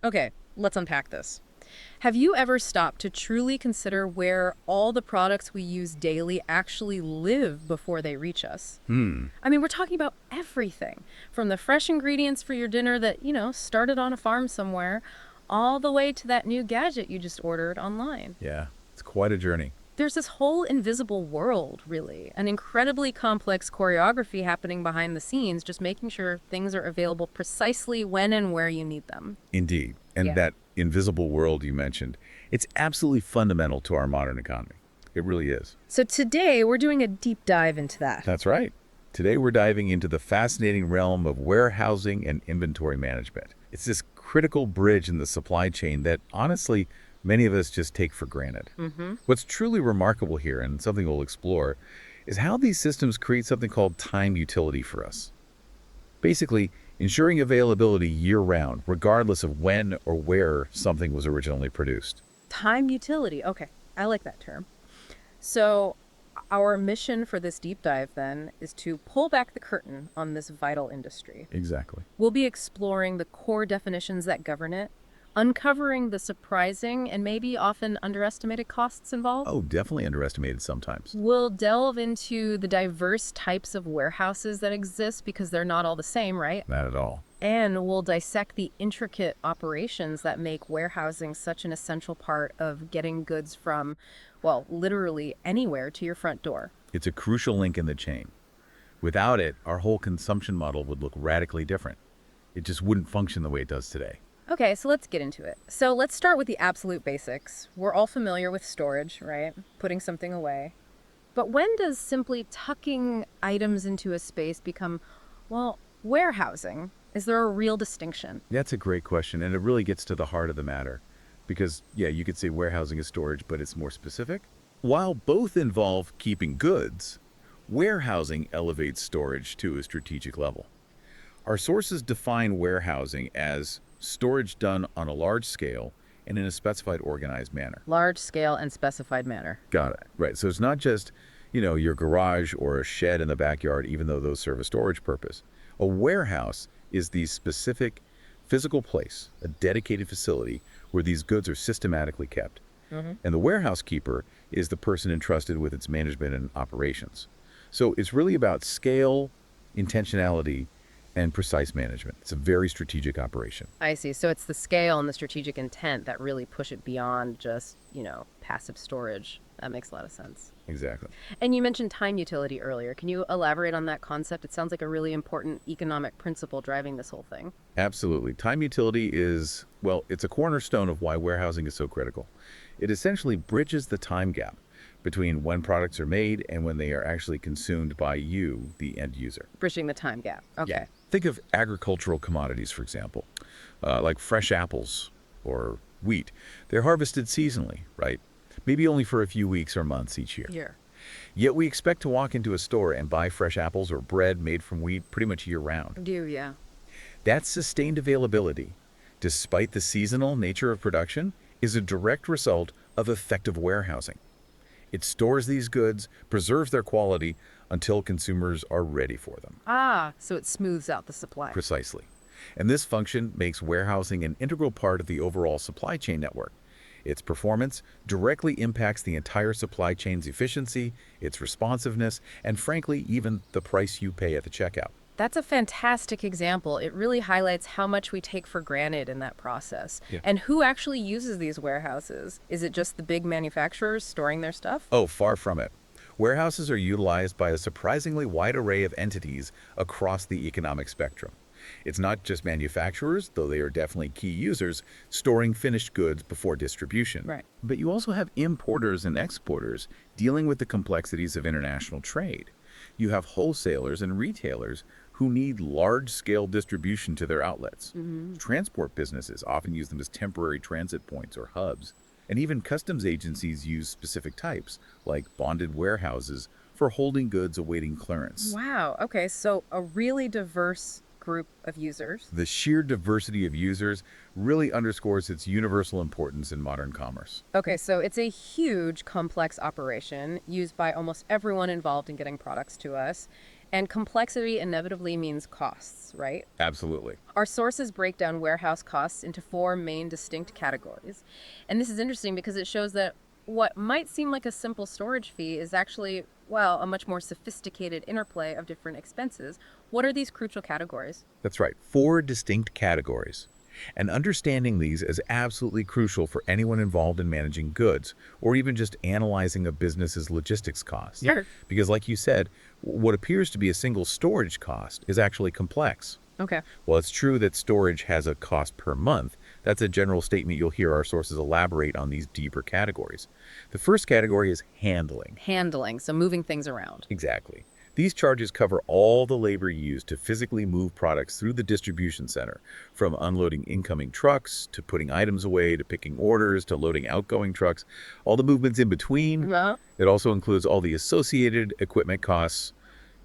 Okay, let's unpack this. Have you ever stopped to truly consider where all the products we use daily actually live before they reach us? Hmm. I mean, we're talking about everything from the fresh ingredients for your dinner that, started on a farm somewhere, all the way to that new gadget you just ordered online. Yeah, it's quite a journey. There's this whole invisible world, really, an incredibly complex choreography happening behind the scenes, just making sure things are available precisely when and where you need them. Indeed. And Yeah. that invisible world you mentioned, it's absolutely fundamental to our modern economy. It really is. So today we're doing a deep dive into that. That's right. Today we're diving into the fascinating realm of warehousing and inventory management. It's this critical bridge in the supply chain that, honestly, many of us just take for granted. Mm-hmm. What's truly remarkable here, and something we'll explore, is how these systems create something called time utility for us. Basically, ensuring availability year-round, regardless of when or where something was originally produced. Time utility. Okay, I like that term. So, our mission for this deep dive then is to pull back the curtain on this vital industry. Exactly. We'll be exploring the core definitions that govern it, uncovering the surprising and maybe often underestimated costs involved. Oh, definitely underestimated sometimes. We'll delve into the diverse types of warehouses that exist because they're not all the same, right? Not at all. And we'll dissect the intricate operations that make warehousing such an essential part of getting goods from, well, literally anywhere to your front door. It's a crucial link in the chain. Without it, our whole consumption model would look radically different. It just wouldn't function the way it does today. Okay, so let's get into it. So let's start with the absolute basics. We're all familiar with storage, right? Putting something away. But when does simply tucking items into a space become, well, warehousing? Is there a real distinction? That's a great question, and it really gets to the heart of the matter. Because, yeah, you could say warehousing is storage, but it's more specific. While both involve keeping goods, warehousing elevates storage to a strategic level. Our sources define warehousing as storage done on a large scale and in a specified organized manner. Large scale and specified manner. Got it. Right. So it's not just, your garage or a shed in the backyard, even though those serve a storage purpose. A warehouse is the specific physical place, a dedicated facility where these goods are systematically kept. And the warehouse keeper is the person entrusted with its management and operations. So it's really about scale, intentionality, and precise management. It's a very strategic operation. I see. So it's the scale and the strategic intent that really push it beyond just, passive storage. That makes a lot of sense. Exactly. And you mentioned time utility earlier. Can you elaborate on that concept? It sounds like a really important economic principle driving this whole thing. Absolutely. Time utility is, well, it's a cornerstone of why warehousing is so critical. It essentially bridges the time gap between when products are made and when they are actually consumed by you, the end user. Bridging the time gap. Okay. Think of agricultural commodities, for example, like fresh apples or wheat. They're harvested seasonally, right? Maybe only for a few weeks or months each year. Here. Yet we expect to walk into a store and buy fresh apples or bread made from wheat pretty much year-round. Do, yeah. That sustained availability, despite the seasonal nature of production, is a direct result of effective warehousing. It stores these goods, preserves their quality until consumers are ready for them. Ah, so it smooths out the supply. Precisely. And this function makes warehousing an integral part of the overall supply chain network. Its performance directly impacts the entire supply chain's efficiency, its responsiveness, and frankly, even the price you pay at the checkout. That's a fantastic example. It really highlights how much we take for granted in that process. Yeah. And who actually uses these warehouses? Is it just the big manufacturers storing their stuff? Oh, far from it. Warehouses are utilized by a surprisingly wide array of entities across the economic spectrum. It's not just manufacturers, though they are definitely key users, storing finished goods before distribution. Right. But you also have importers and exporters dealing with the complexities of international trade. You have wholesalers and retailers who need large-scale distribution to their outlets. Transport businesses often use them as temporary transit points or hubs. And even customs agencies use specific types, like bonded warehouses, for holding goods awaiting clearance. Wow. Okay. So a really diverse group of users. The sheer diversity of users really underscores its universal importance in modern commerce. Okay. So it's a huge, complex operation used by almost everyone involved in getting products to us. And complexity inevitably means costs, right? Absolutely. Our sources break down warehouse costs into four main distinct categories. And this is interesting because it shows that what might seem like a simple storage fee is actually, well, a much more sophisticated interplay of different expenses. What are these crucial categories? That's right, 4 distinct categories. And understanding these is absolutely crucial for anyone involved in managing goods or even just analyzing a business's logistics costs. Sure. Because like you said, what appears to be a single storage cost is actually complex. Okay. While it's true that storage has a cost per month, that's a general statement you'll hear our sources elaborate on these deeper categories. The first category is handling. Handling, so moving things around. Exactly. These charges cover all the labor used to physically move products through the distribution center, from unloading incoming trucks, to putting items away, to picking orders, to loading outgoing trucks, all the movements in between. Well, It also includes all the associated equipment costs,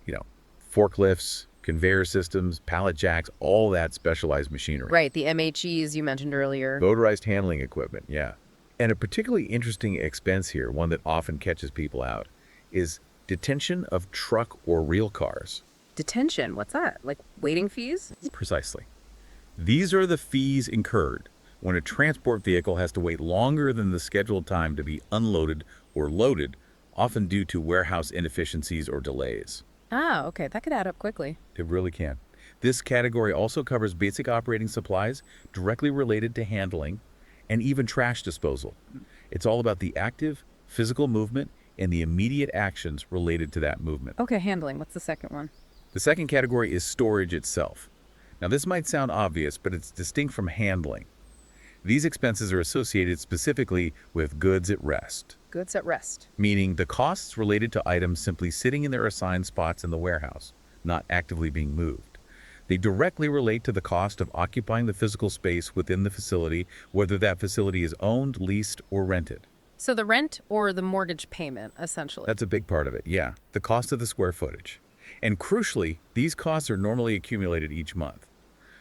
you know, forklifts, conveyor systems, pallet jacks, all that specialized machinery. right, the MHEs you mentioned earlier. Motorized handling equipment, yeah. And a particularly interesting expense here, one that often catches people out, is detention of truck or real cars. Detention, what's that? Like waiting fees? Precisely. These are the fees incurred when a transport vehicle has to wait longer than the scheduled time to be unloaded or loaded, often due to warehouse inefficiencies or delays. Ah, okay, that could add up quickly. It really can. This category also covers basic operating supplies directly related to handling and even trash disposal. It's all about the active, physical movement and the immediate actions related to that movement. Okay, handling, what's the second one? The second category is storage itself. Now, this might sound obvious, but it's distinct from handling. These expenses are associated specifically with goods at rest, Goods at rest. meaning the costs related to items simply sitting in their assigned spots in the warehouse, not actively being moved. They directly relate to the cost of occupying the physical space within the facility, whether that facility is owned, leased, or rented. So the rent or the mortgage payment, essentially. That's a big part of it, yeah. The cost of the square footage. And crucially, these costs are normally accumulated each month.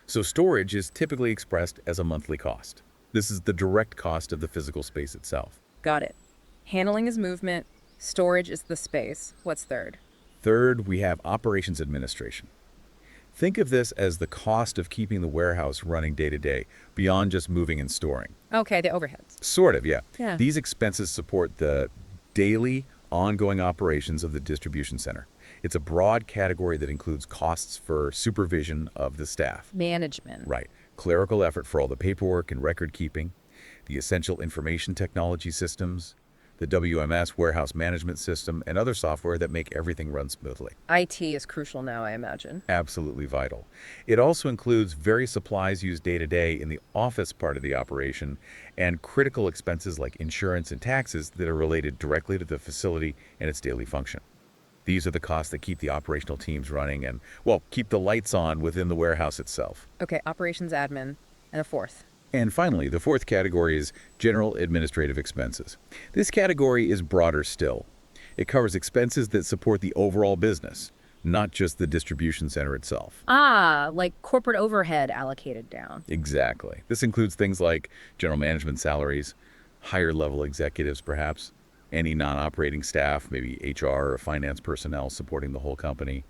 So storage is typically expressed as a monthly cost. This is the direct cost of the physical space itself. Got it. Handling is movement, storage is the space. What's third? Third, we have operations administration. Think of this as the cost of keeping the warehouse running day to day, beyond just moving and storing. Okay, the overheads. Sort of, yeah. Yeah. These expenses support the daily, ongoing operations of the distribution center. It's a broad category that includes costs for supervision of the staff. Management. Right. Clerical effort for all the paperwork and record keeping, the essential information technology systems, the WMS warehouse management system, and other software that make everything run smoothly. IT is crucial now, I imagine. Absolutely vital. It also includes various supplies used day to day in the office part of the operation and critical expenses like insurance and taxes that are related directly to the facility and its daily function. These are the costs that keep the operational teams running and, well, keep the lights on within the warehouse itself. Okay, operations admin. And a fourth. And finally, the fourth category is general administrative expenses. This category is broader still. It covers expenses that support the overall business, not just the distribution center itself. Ah, like corporate overhead allocated down. Exactly. This includes things like general management salaries, higher level executives perhaps, any non-operating staff, maybe HR or finance personnel supporting the whole company,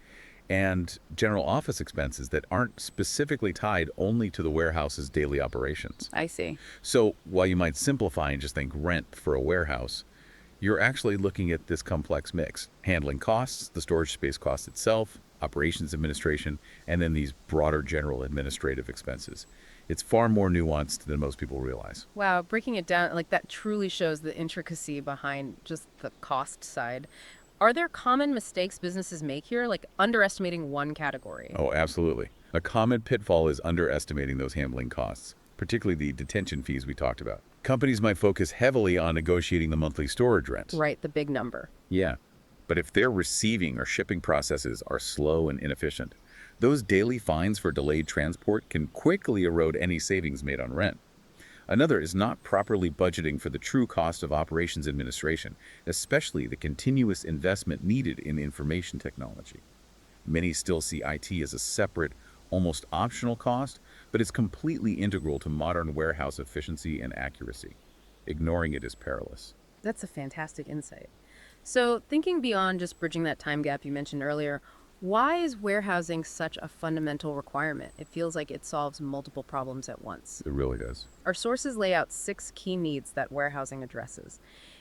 and general office expenses that aren't specifically tied only to the warehouse's daily operations. I see. So while you might simplify and just think rent for a warehouse, you're actually looking at this complex mix, handling costs, the storage space cost itself, operations administration, and then these broader general administrative expenses. It's far more nuanced than most people realize. Wow, breaking it down, like that truly shows the intricacy behind just the cost side. Are there common mistakes businesses make here, like underestimating one category? Oh, absolutely. A common pitfall is underestimating those handling costs, particularly the detention fees we talked about. Companies might focus heavily on negotiating the monthly storage rent. Right, the big number. Yeah. But if their receiving or shipping processes are slow and inefficient, those daily fines for delayed transport can quickly erode any savings made on rent. Another is not properly budgeting for the true cost of operations administration, especially the continuous investment needed in information technology. Many still see IT as a separate, almost optional cost, but it's completely integral to modern warehouse efficiency and accuracy. Ignoring it is perilous. That's a fantastic insight. So, thinking beyond just bridging that time gap you mentioned earlier, Why is warehousing such a fundamental requirement? It feels like it solves multiple problems at once. It really does. Our sources lay out 6 key needs that warehousing addresses.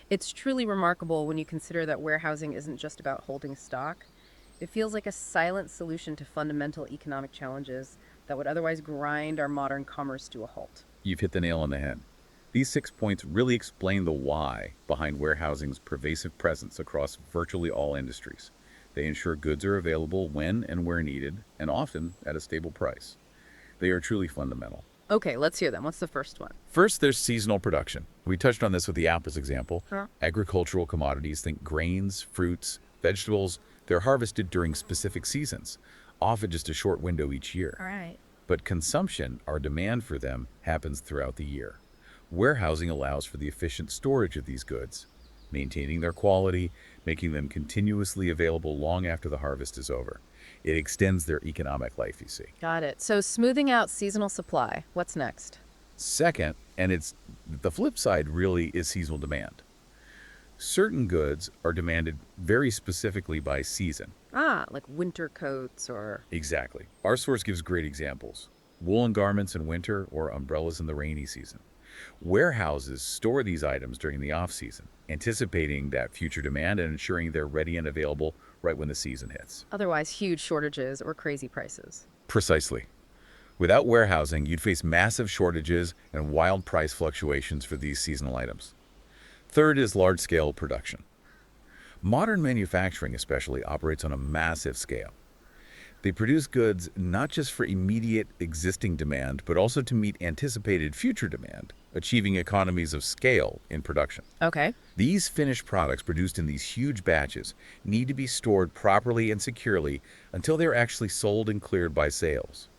It's truly remarkable when you consider that warehousing isn't just about holding stock. It feels like a silent solution to fundamental economic challenges that would otherwise grind our modern commerce to a halt. You've hit the nail on the head. These 6 points really explain the why behind warehousing's pervasive presence across virtually all industries. They ensure goods are available when and where needed, and often at a stable price. They are truly fundamental. Okay, let's hear them. What's the first one? First, there's seasonal production. We touched on this with the apples example. Huh? Agricultural commodities, think grains, fruits, vegetables, they're harvested during specific seasons, often just a short window each year. All right. But consumption, our demand for them, happens throughout the year. Warehousing allows for the efficient storage of these goods, maintaining their quality, making them continuously available long after the harvest is over. It extends their economic life, you see. Got it. So smoothing out seasonal supply. What's next? Second, and it's the flip side really, is seasonal demand. Certain goods are demanded very specifically by season. Ah, like winter coats or... Exactly. Our source gives great examples. Woolen garments in winter or umbrellas in the rainy season. Warehouses store these items during the off-season, anticipating that future demand and ensuring they're ready and available right when the season hits. Otherwise huge shortages or crazy prices. Precisely. Without warehousing, you'd face massive shortages and wild price fluctuations for these seasonal items. Third is large-scale production. Modern manufacturing especially operates on a massive scale. They produce goods not just for immediate existing demand, but also to meet anticipated future demand, achieving economies of scale in production. Okay. These finished products produced in these huge batches need to be stored properly and securely until they're actually sold and cleared by sales.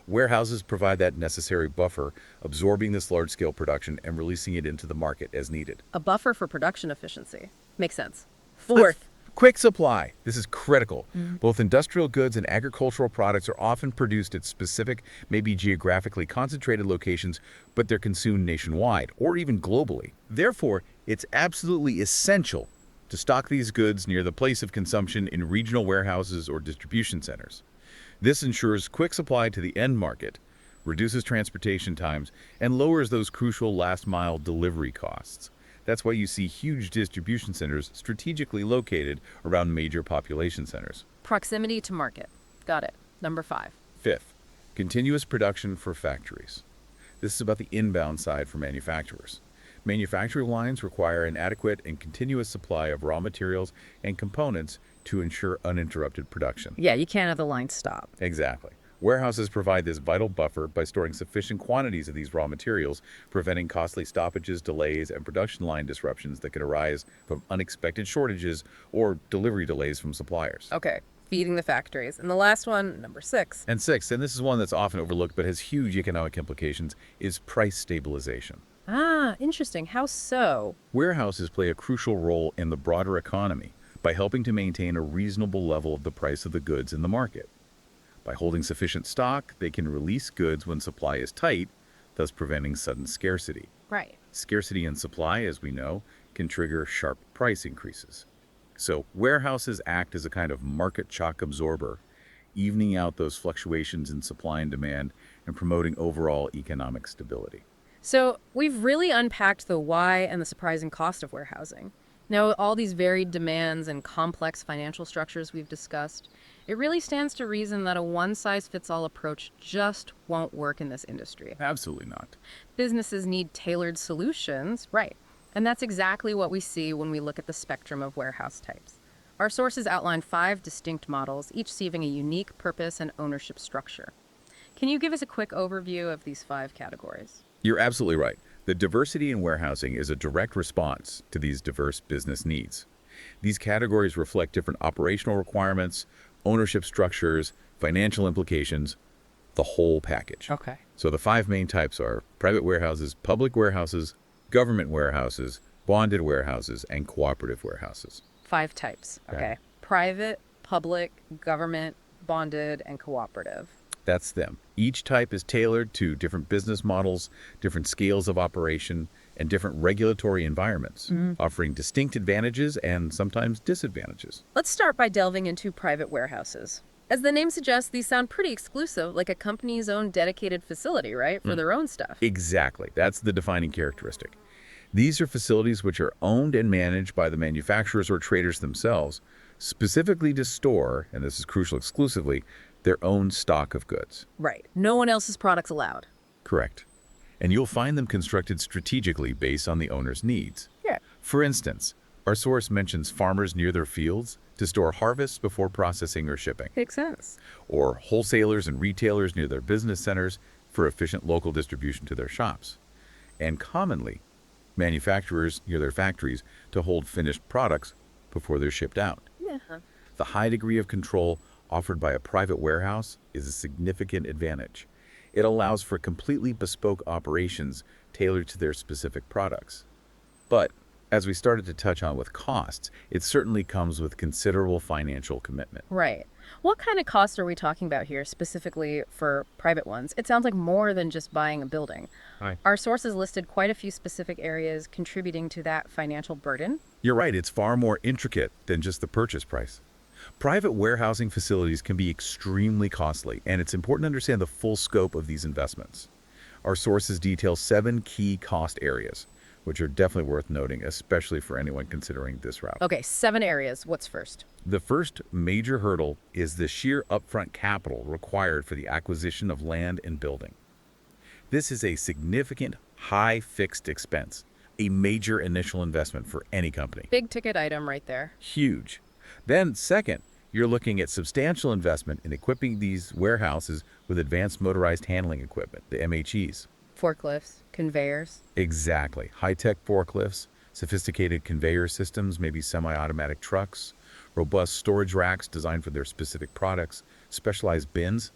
Warehouses provide that necessary buffer, absorbing this large-scale production and releasing it into the market as needed. A buffer for production efficiency. Makes sense. Fourth. Quick supply. This is critical. Both industrial goods and agricultural products are often produced at specific, maybe geographically concentrated locations, but they're consumed nationwide or even globally. Therefore, it's absolutely essential to stock these goods near the place of consumption in regional warehouses or distribution centers. This ensures quick supply to the end market, reduces transportation times, and lowers those crucial last-mile delivery costs. That's why you see huge distribution centers strategically located around major population centers. Proximity to market. Got it. Number 5. Fifth, continuous production for factories. This is about the inbound side for manufacturers. Manufacturing lines require an adequate and continuous supply of raw materials and components to ensure uninterrupted production. Yeah, you can't have the line stop. Exactly. Warehouses provide this vital buffer by storing sufficient quantities of these raw materials, preventing costly stoppages, delays, and production line disruptions that could arise from unexpected shortages or delivery delays from suppliers. Okay. Feeding the factories. And the last one, number 6. And sixth, and this is one that's often overlooked but has huge economic implications, is price stabilization. Ah, interesting. How so? Warehouses play a crucial role in the broader economy by helping to maintain a reasonable level of the price of the goods in the market. By holding sufficient stock, they can release goods when supply is tight, thus preventing sudden scarcity. Right. Scarcity in supply, as we know, can trigger sharp price increases. So warehouses act as a kind of market shock absorber, evening out those fluctuations in supply and demand and promoting overall economic stability. So we've really unpacked the why and the surprising cost of warehousing. Now, all these varied demands and complex financial structures we've discussed, it really stands to reason that a one-size-fits-all approach just won't work in this industry. Absolutely not. Businesses need tailored solutions, right? And that's exactly what we see when we look at the spectrum of warehouse types. Our sources outline 5 distinct models, each serving a unique purpose and ownership structure. Can you give us a quick overview of these 5 categories? You're absolutely right. The diversity in warehousing is a direct response to these diverse business needs. These categories reflect different operational requirements, ownership structures, financial implications, the whole package. Okay. So the 5 main types are private warehouses, public warehouses, government warehouses, bonded warehouses, and cooperative warehouses. 5 types. Okay. Private, public, government, bonded, and cooperative. That's them. Each type is tailored to different business models, different scales of operation, and different regulatory environments, offering distinct advantages and sometimes disadvantages. Let's start by delving into private warehouses. As the name suggests, these sound pretty exclusive, like a company's own dedicated facility, right, for their own stuff. Exactly. That's the defining characteristic. These are facilities which are owned and managed by the manufacturers or traders themselves, specifically to store, and this is crucial exclusively, their own stock of goods. Right. No one else's products allowed. Correct. And you'll find them constructed strategically based on the owner's needs. Yeah. For instance, our source mentions farmers near their fields to store harvests before processing or shipping, Makes sense. or wholesalers and retailers near their business centers for efficient local distribution to their shops. And commonly, manufacturers near their factories to hold finished products before they're shipped out. Yeah. The high degree of control offered by a private warehouse is a significant advantage. It allows for completely bespoke operations tailored to their specific products. But, as we started to touch on with costs, it certainly comes with considerable financial commitment. Right. What kind of costs are we talking about here, specifically for private ones? It sounds like more than just buying a building. Hi. Our sources listed quite a few specific areas contributing to that financial burden. You're right, it's far more intricate than just the purchase price. Private warehousing facilities can be extremely costly, and it's important to understand the full scope of these investments. Our sources detail 7 key cost areas, which are definitely worth noting, especially for anyone considering this route. Okay, 7 areas. What's first? The first major hurdle is the sheer upfront capital required for the acquisition of land and building. This is a significant, high fixed expense, a major initial investment for any company. Big ticket item right there. Huge. Then, second, you're looking at substantial investment in equipping these warehouses with advanced motorized handling equipment, the MHEs. Forklifts, conveyors. Exactly. High-tech forklifts, sophisticated conveyor systems, maybe semi-automatic trucks, robust storage racks designed for their specific products, specialized bins.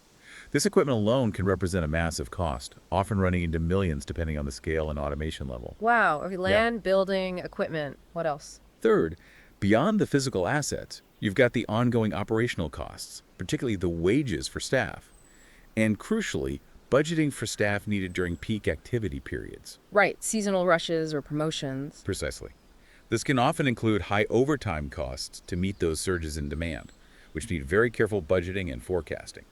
This equipment alone can represent a massive cost, often running into millions depending on the scale and automation level. Wow, okay, land, building, equipment. What else? Third, beyond the physical assets, you've got the ongoing operational costs, particularly the wages for staff. And crucially, budgeting for staff needed during peak activity periods. Right, seasonal rushes or promotions. Precisely. This can often include high overtime costs to meet those surges in demand, which need very careful budgeting and forecasting.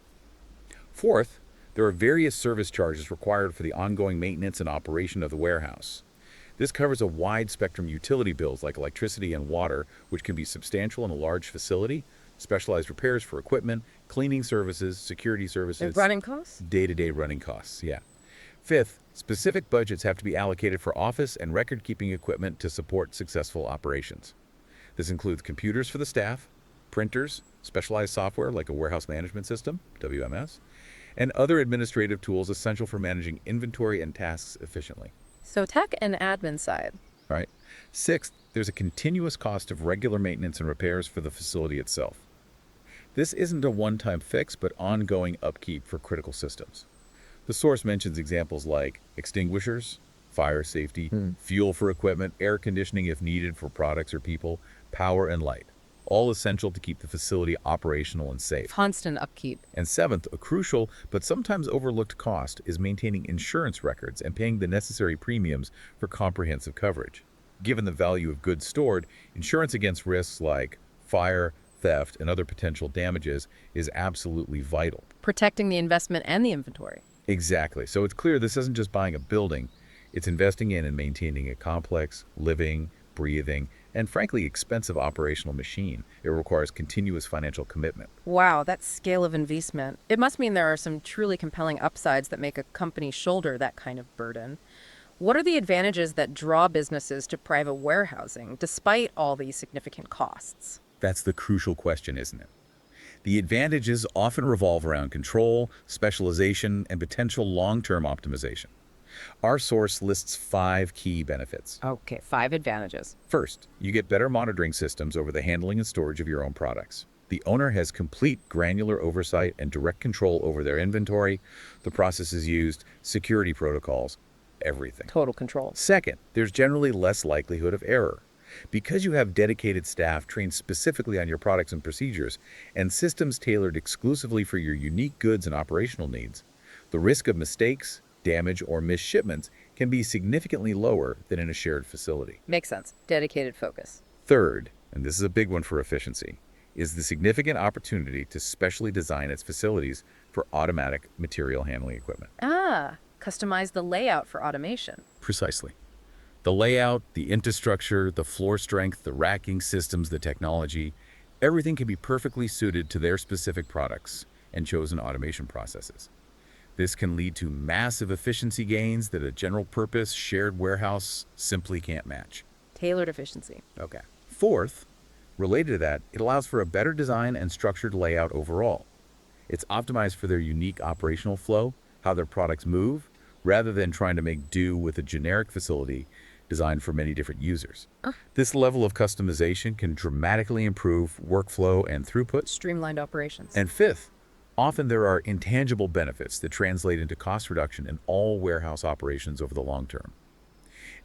Fourth, there are various service charges required for the ongoing maintenance and operation of the warehouse. This covers a wide spectrum of utility bills like electricity and water, which can be substantial in a large facility, specialized repairs for equipment, cleaning services, security services, And running costs? day-to-day running costs, yeah. Fifth, specific budgets have to be allocated for office and record-keeping equipment to support successful operations. This includes computers for the staff, printers, specialized software like a warehouse management system, WMS, and other administrative tools essential for managing inventory and tasks efficiently. So tech and admin side. Right. Sixth, there's a continuous cost of regular maintenance and repairs for the facility itself. This isn't a one-time fix, but ongoing upkeep for critical systems. The source mentions examples like extinguishers, fire safety, fuel for equipment, air conditioning if needed for products or people, power and light, all essential to keep the facility operational and safe. Constant upkeep. And seventh, a crucial but sometimes overlooked cost is maintaining insurance records and paying the necessary premiums for comprehensive coverage. Given the value of goods stored, insurance against risks like fire, theft, and other potential damages is absolutely vital. Protecting the investment and the inventory. Exactly. So it's clear this isn't just buying a building, it's investing in and maintaining a complex, living, breathing, and frankly expensive operational machine. It requires continuous financial commitment. Wow, that scale of investment. It must mean there are some truly compelling upsides that make a company shoulder that kind of burden. What are the advantages that draw businesses to private warehousing despite all these significant costs? That's the crucial question, isn't it? The advantages often revolve around control, specialization, and potential long-term optimization. Our source lists 5 key benefits. Okay, 5 advantages. First, you get better monitoring systems over the handling and storage of your own products. The owner has complete granular oversight and direct control over their inventory, the processes used, security protocols, everything. Total control. Second, there's generally less likelihood of error. Because you have dedicated staff trained specifically on your products and procedures, and systems tailored exclusively for your unique goods and operational needs, the risk of mistakes, damage, or missed shipments can be significantly lower than in a shared facility. Makes sense. Dedicated focus. Third, and this is a big one for efficiency, is the significant opportunity to specially design its facilities for automatic material handling equipment. Customize the layout for automation. Precisely. The layout, the infrastructure, the floor strength, the racking systems, the technology, everything can be perfectly suited to their specific products and chosen automation processes. This can lead to massive efficiency gains that a general-purpose shared warehouse simply can't match. Tailored efficiency. Okay. Fourth, related to that, it allows for a better design and structured layout overall. It's optimized for their unique operational flow, how their products move, rather than trying to make do with a generic facility designed for many different users. This level of customization can dramatically improve workflow and throughput. Streamlined operations. And fifth, often there are intangible benefits that translate into cost reduction in all warehouse operations over the long term.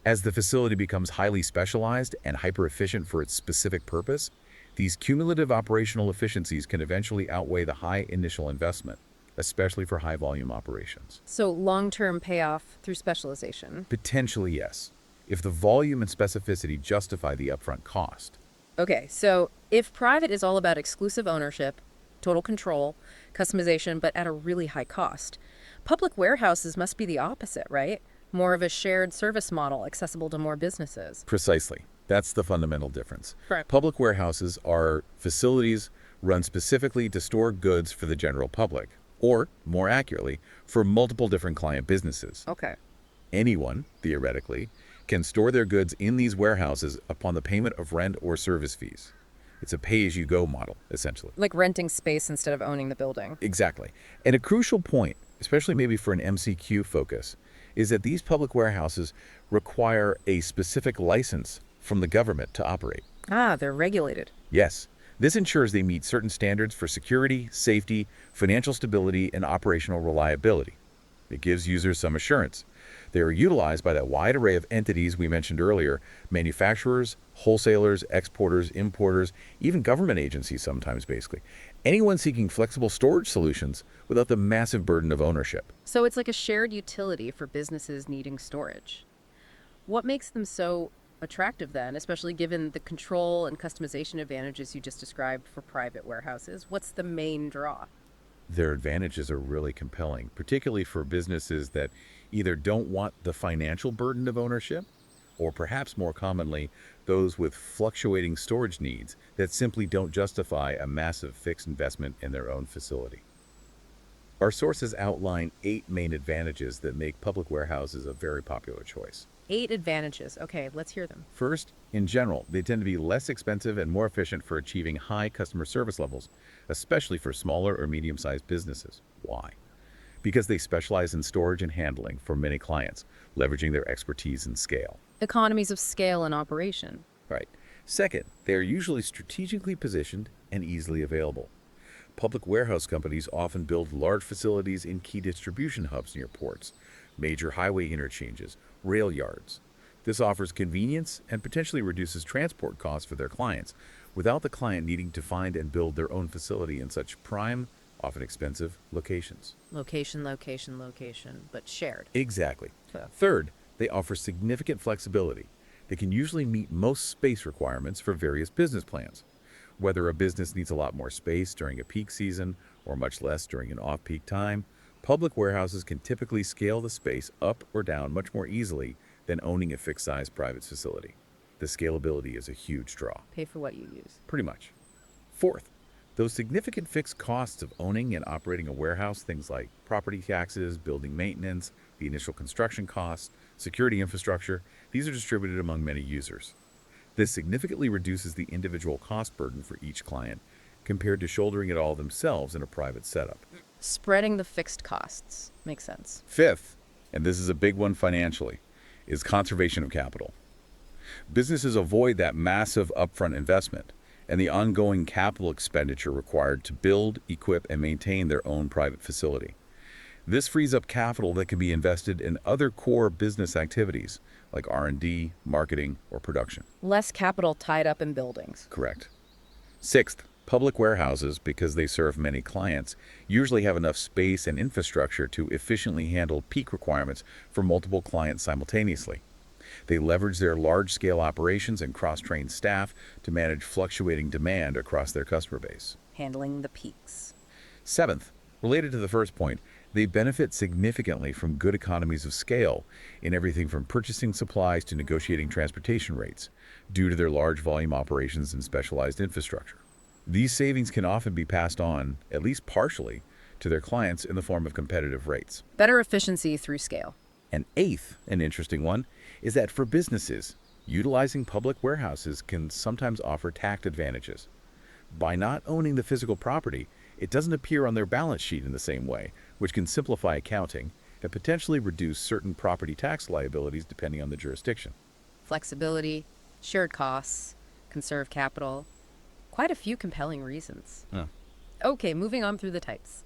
As the facility becomes highly specialized and hyper-efficient for its specific purpose, these cumulative operational efficiencies can eventually outweigh the high initial investment, especially for high-volume operations. So long-term payoff through specialization. Potentially, yes, if the volume and specificity justify the upfront cost. Okay, so if private is all about exclusive ownership, total control, customization, but at a really high cost, public warehouses must be the opposite, right? More of a shared service model accessible to more businesses. Precisely. That's the fundamental difference. Right. Public warehouses are facilities run specifically to store goods for the general public, or, more accurately, for multiple different client businesses. Okay. Anyone, theoretically, can store their goods in these warehouses upon the payment of rent or service fees. It's a pay-as-you-go model, essentially. Like renting space instead of owning the building. Exactly. And a crucial point, especially maybe for an MCQ focus, is that these public warehouses require a specific license from the government to operate. They're regulated. Yes, this ensures they meet certain standards for security, safety, financial stability, and operational reliability. It gives users some assurance. They are utilized by that wide array of entities we mentioned earlier: manufacturers, wholesalers, exporters, importers, even government agencies sometimes, basically. Anyone seeking flexible storage solutions without the massive burden of ownership. So it's like a shared utility for businesses needing storage. What makes them so attractive then, especially given the control and customization advantages you just described for private warehouses? What's the main draw? Their advantages are really compelling, particularly for businesses that either don't want the financial burden of ownership, or perhaps more commonly, those with fluctuating storage needs that simply don't justify a massive fixed investment in their own facility. Our sources outline 8 main advantages that make public warehouses a very popular choice. 8 advantages. Okay, let's hear them. First, in general, they tend to be less expensive and more efficient for achieving high customer service levels, especially for smaller or medium-sized businesses. Why? Because they specialize in storage and handling for many clients, leveraging their expertise and scale. Economies of scale and operation. Right. Second, they are usually strategically positioned and easily available. Public warehouse companies often build large facilities in key distribution hubs near ports, major highway interchanges, rail yards. This offers convenience and potentially reduces transport costs for their clients without the client needing to find and build their own facility in such prime, often expensive, locations. Location, location, location, but shared. Exactly. Yeah. Third, they offer significant flexibility. They can usually meet most space requirements for various business plans. Whether a business needs a lot more space during a peak season or much less during an off-peak time, public warehouses can typically scale the space up or down much more easily than owning a fixed-size private facility. The scalability is a huge draw. Pay for what you use. Pretty much. Fourth, those significant fixed costs of owning and operating a warehouse, things like property taxes, building maintenance, the initial construction costs, security infrastructure, these are distributed among many users. This significantly reduces the individual cost burden for each client compared to shouldering it all themselves in a private setup. Spreading the fixed costs. Makes sense. Fifth, and this is a big one financially, is conservation of capital. Businesses avoid that massive upfront investment and the ongoing capital expenditure required to build, equip, and maintain their own private facility. This frees up capital that can be invested in other core business activities like R&D, marketing, or production. Less capital tied up in buildings. Correct. Sixth, Public warehouses, because they serve many clients, usually have enough space and infrastructure to efficiently handle peak requirements for multiple clients simultaneously. They leverage their large-scale operations and cross-trained staff to manage fluctuating demand across their customer base. Handling the peaks. Seventh, related to the first point, they benefit significantly from good economies of scale in everything from purchasing supplies to negotiating transportation rates, due to their large volume operations and specialized infrastructure. These savings can often be passed on, at least partially, to their clients in the form of competitive rates. Better efficiency through scale. And eighth, an interesting one, is that for businesses, utilizing public warehouses can sometimes offer tax advantages. By not owning the physical property, it doesn't appear on their balance sheet in the same way, which can simplify accounting and potentially reduce certain property tax liabilities depending on the jurisdiction. Flexibility, shared costs, conserve capital. Quite a few compelling reasons. Oh. Okay, moving on through the types.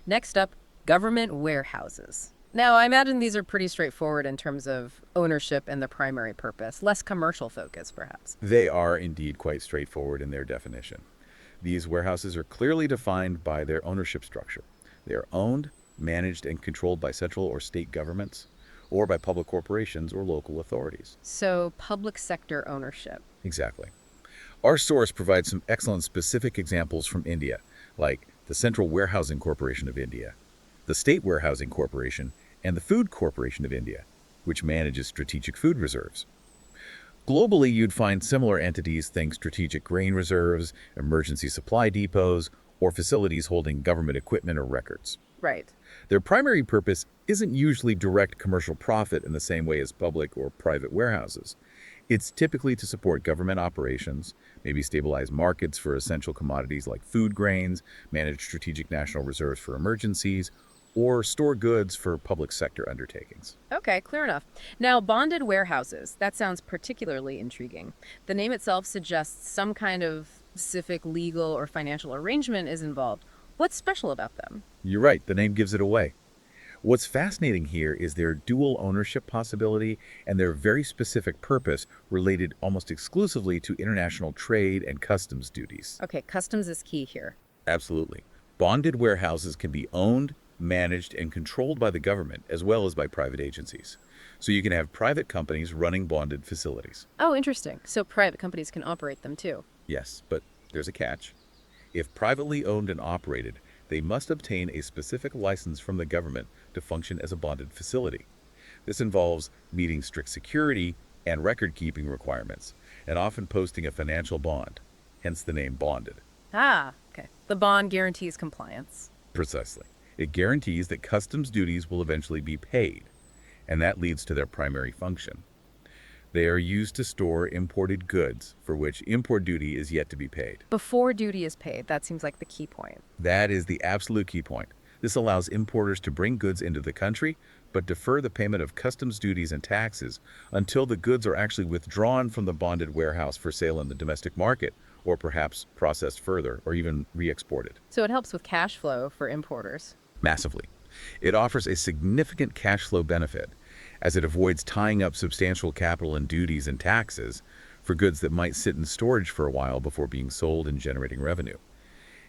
Next up, government warehouses. Now, I imagine these are pretty straightforward in terms of ownership and the primary purpose, less commercial focus, perhaps. They are indeed quite straightforward in their definition. These warehouses are clearly defined by their ownership structure. They are owned, managed, and controlled by central or state governments, or by public corporations or local authorities. So, public sector ownership. Exactly. Our source provides some excellent specific examples from India, like the Central Warehousing Corporation of India, the State Warehousing Corporation, and the Food Corporation of India, which manages strategic food reserves. Globally, you'd find similar entities, think strategic grain reserves, emergency supply depots, or facilities holding government equipment or records. Right. Their primary purpose isn't usually direct commercial profit in the same way as public or private warehouses. It's typically to support government operations, maybe stabilize markets for essential commodities like food grains, manage strategic national reserves for emergencies, or store goods for public sector undertakings. Okay, clear enough. Now, bonded warehouses. That sounds particularly intriguing. The name itself suggests some kind of specific legal or financial arrangement is involved. What's special about them? You're right, the name gives it away. What's fascinating here is their dual ownership possibility and their very specific purpose related almost exclusively to international trade and customs duties. Okay, customs is key here. Absolutely. Bonded warehouses can be owned, managed, and controlled by the government as well as by private agencies. So you can have private companies running bonded facilities. Oh, interesting. So private companies can operate them too. Yes, but there's a catch. If privately owned and operated, they must obtain a specific license from the government to function as a bonded facility. This involves meeting strict security and record-keeping requirements, and often posting a financial bond, hence the name bonded. Ah, okay. The bond guarantees compliance. Precisely. It guarantees that customs duties will eventually be paid, and that leads to their primary function. They are used to store imported goods for which import duty is yet to be paid. Before duty is paid, that seems like the key point. That is the absolute key point. This allows importers to bring goods into the country, but defer the payment of customs duties and taxes until the goods are actually withdrawn from the bonded warehouse for sale in the domestic market, or perhaps processed further, or even re-exported. So it helps with cash flow for importers. Massively. It offers a significant cash flow benefit, as it avoids tying up substantial capital in duties and taxes for goods that might sit in storage for a while before being sold and generating revenue.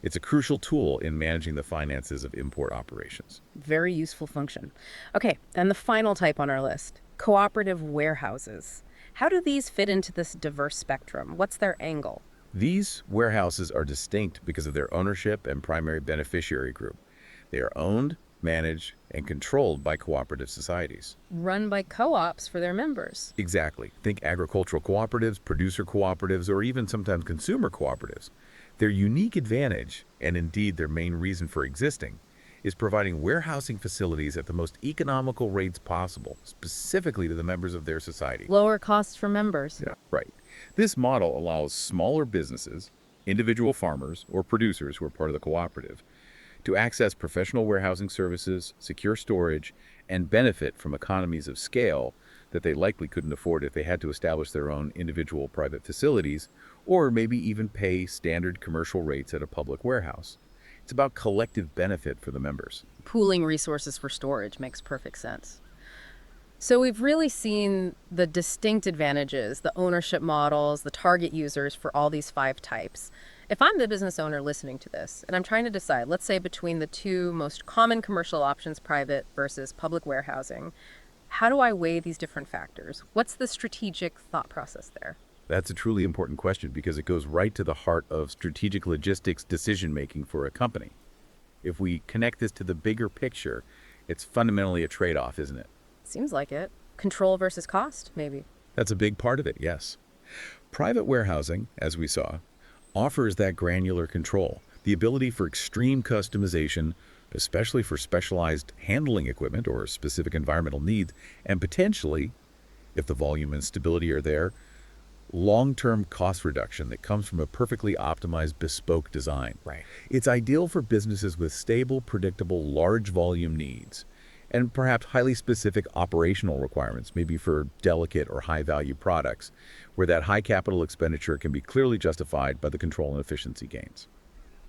It's a crucial tool in managing the finances of import operations. Very useful function. Okay, and the final type on our list, cooperative warehouses. How do these fit into this diverse spectrum? What's their angle? These warehouses are distinct because of their ownership and primary beneficiary group. They are owned, managed, and controlled by cooperative societies. Run by co-ops for their members. Exactly. Think agricultural cooperatives, producer cooperatives, or even sometimes consumer cooperatives. Their unique advantage, and indeed their main reason for existing, is providing warehousing facilities at the most economical rates possible, specifically to the members of their society. Lower costs for members. Yeah, right. This model allows smaller businesses, individual farmers, or producers who are part of the cooperative, to access professional warehousing services, secure storage, and benefit from economies of scale that they likely couldn't afford if they had to establish their own individual private facilities, or maybe even pay standard commercial rates at a public warehouse. It's about collective benefit for the members. Pooling resources for storage makes perfect sense. So we've really seen the distinct advantages, the ownership models, the target users for all these 5 types. If I'm the business owner listening to this and I'm trying to decide, let's say between the two most common commercial options, private versus public warehousing, how do I weigh these different factors? What's the strategic thought process there? That's a truly important question because it goes right to the heart of strategic logistics decision-making for a company. If we connect this to the bigger picture, it's fundamentally a trade-off, isn't it? Seems like it. Control versus cost, maybe. That's a big part of it, yes. Private warehousing, as we saw, offers that granular control, the ability for extreme customization, especially for specialized handling equipment or specific environmental needs, and potentially, if the volume and stability are there, long-term cost reduction that comes from a perfectly optimized bespoke design. Right. It's ideal for businesses with stable, predictable, large volume needs, and perhaps highly specific operational requirements, maybe for delicate or high-value products, where that high capital expenditure can be clearly justified by the control and efficiency gains.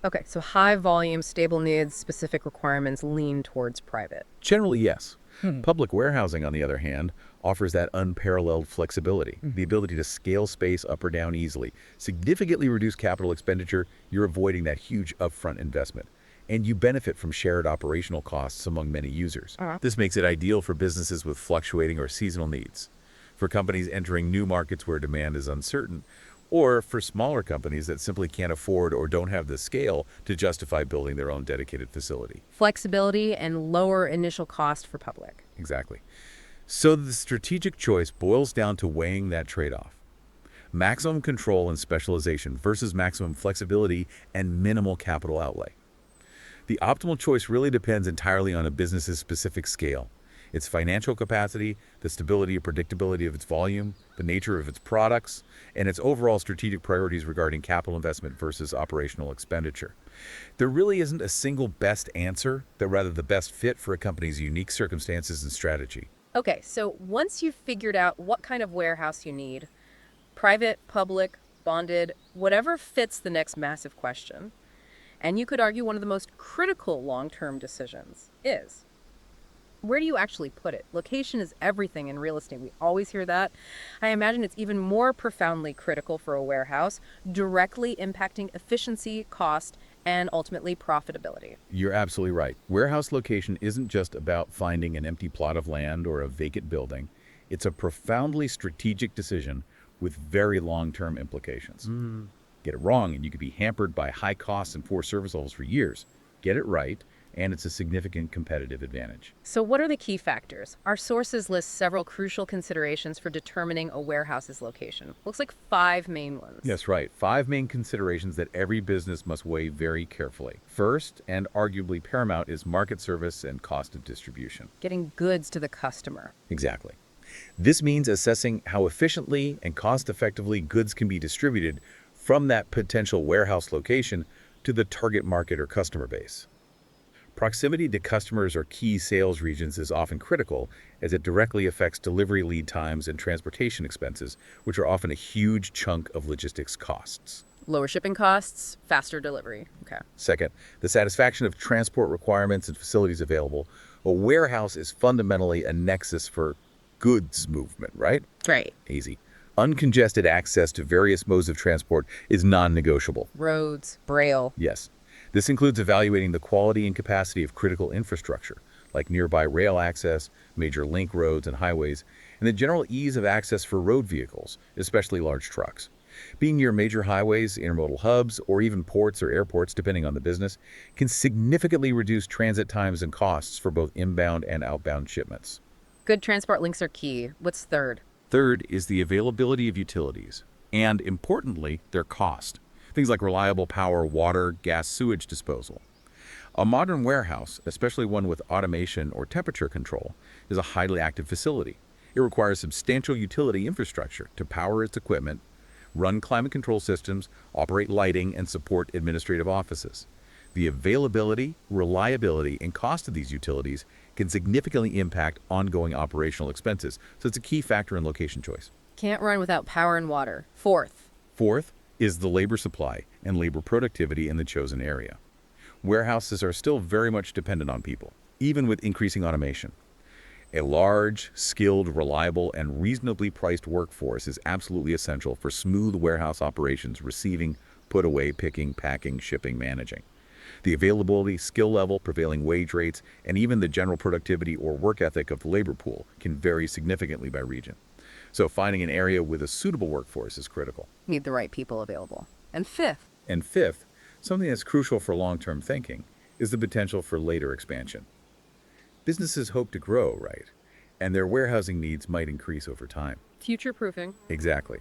Okay, so high volume, stable needs, specific requirements lean towards private. Generally, yes. Public warehousing, on the other hand, offers that unparalleled flexibility, the ability to scale space up or down easily, significantly reduce capital expenditure. You're avoiding that huge upfront investment, and you benefit from shared operational costs among many users. This makes it ideal for businesses with fluctuating or seasonal needs, for companies entering new markets where demand is uncertain, or for smaller companies that simply can't afford or don't have the scale to justify building their own dedicated facility. Flexibility and lower initial cost for public. Exactly. So the strategic choice boils down to weighing that trade-off. Maximum control and specialization versus maximum flexibility and minimal capital outlay. The optimal choice really depends entirely on a business's specific scale, its financial capacity, the stability and predictability of its volume, the nature of its products, and its overall strategic priorities regarding capital investment versus operational expenditure. There really isn't a single best answer, but rather the best fit for a company's unique circumstances and strategy. Okay, so once you've figured out what kind of warehouse you need, private, public, bonded, whatever fits the next massive question, and you could argue one of the most critical long-term decisions is, where do you actually put it? Location is everything in real estate. We always hear that. I imagine it's even more profoundly critical for a warehouse, directly impacting efficiency, cost, and ultimately profitability. You're absolutely right. Warehouse location isn't just about finding an empty plot of land or a vacant building. It's a profoundly strategic decision with very long-term implications. Get it wrong, and you could be hampered by high costs and poor service levels for years. Get it right, and it's a significant competitive advantage. So what are the key factors? Our sources list several crucial considerations for determining a warehouse's location. Looks like 5 main ones. That's right. 5 main considerations that every business must weigh very carefully. First, and arguably paramount, is market service and cost of distribution. Getting goods to the customer. Exactly. This means assessing how efficiently and cost-effectively goods can be distributed from that potential warehouse location to the target market or customer base. Proximity to customers or key sales regions is often critical, as it directly affects delivery lead times and transportation expenses, which are often a huge chunk of logistics costs. Lower shipping costs, faster delivery. Okay. Second, the satisfaction of transport requirements and facilities available. A warehouse is fundamentally a nexus for goods movement, right? Right. Easy. Uncongested access to various modes of transport is non-negotiable. Roads, braille. Yes. This includes evaluating the quality and capacity of critical infrastructure, like nearby rail access, major link roads and highways, and the general ease of access for road vehicles, especially large trucks. Being near major highways, intermodal hubs, or even ports or airports, depending on the business, can significantly reduce transit times and costs for both inbound and outbound shipments. Good transport links are key. What's third? Third is the availability of utilities, and importantly, their cost. Things like reliable power, water, gas, sewage disposal. A modern warehouse, especially one with automation or temperature control, is a highly active facility. It requires substantial utility infrastructure to power its equipment, run climate control systems, operate lighting, and support administrative offices. The availability, reliability, and cost of these utilities can significantly impact ongoing operational expenses, so it's a key factor in location choice. Can't run without power and water. Fourth. Fourth is the labor supply and labor productivity in the chosen area. Warehouses are still very much dependent on people, even with increasing automation. A large, skilled, reliable, and reasonably priced workforce is absolutely essential for smooth warehouse operations receiving, put away, picking, packing, shipping, managing. The availability, skill level, prevailing wage rates, and even the general productivity or work ethic of the labor pool can vary significantly by region. So finding an area with a suitable workforce is critical. Need the right people available. And fifth, And fifth, something that's crucial for long-term thinking is the potential for later expansion. Businesses hope to grow, right? And their warehousing needs might increase over time. future proofing. Exactly.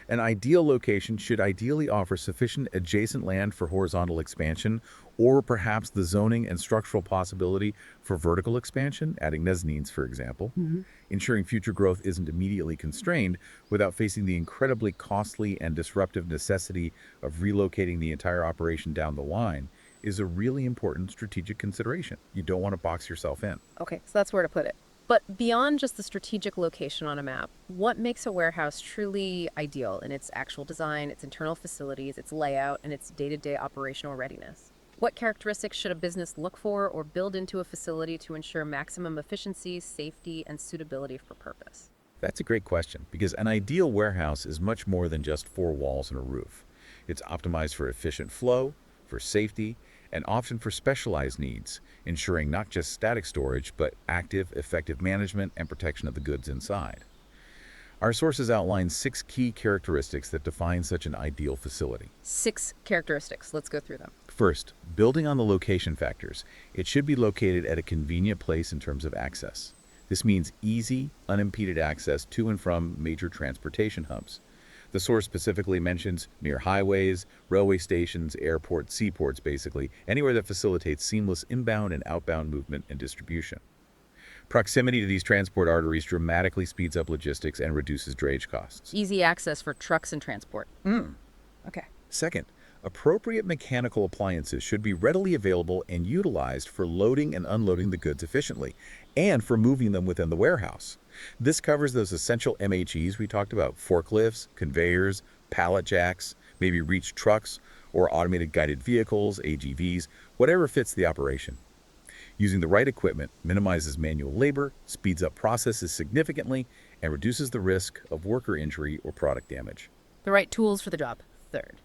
An ideal location should ideally offer sufficient adjacent land for horizontal expansion, or perhaps the zoning and structural possibility for vertical expansion, adding mezzanines, for example, ensuring future growth isn't immediately constrained without facing the incredibly costly and disruptive necessity of relocating the entire operation down the line is a really important strategic consideration. You don't want to box yourself in. Okay, so that's where to put it. But beyond just the strategic location on a map, what makes a warehouse truly ideal in its actual design, its internal facilities, its layout, and its day-to-day operational readiness? What characteristics should a business look for or build into a facility to ensure maximum efficiency, safety, and suitability for purpose? That's a great question because an ideal warehouse is much more than just four walls and a roof. It's optimized for efficient flow, for safety, and often for specialized needs, ensuring not just static storage, but active, effective management and protection of the goods inside. Our sources outline 6 key characteristics that define such an ideal facility. 6 characteristics. Let's go through them. First, building on the location factors, it should be located at a convenient place in terms of access. This means easy, unimpeded access to and from major transportation hubs. The source specifically mentions near highways, railway stations, airports, seaports, basically, anywhere that facilitates seamless inbound and outbound movement and distribution. Proximity to these transport arteries dramatically speeds up logistics and reduces drayage costs. Easy access for trucks and transport. Okay. Second, appropriate mechanical appliances should be readily available and utilized for loading and unloading the goods efficiently, and for moving them within the warehouse. This covers those essential MHEs we talked about: forklifts, conveyors, pallet jacks, maybe reach trucks, or automated guided vehicles, AGVs, whatever fits the operation. Using the right equipment minimizes manual labor, speeds up processes significantly, and reduces the risk of worker injury or product damage. The right tools for the job.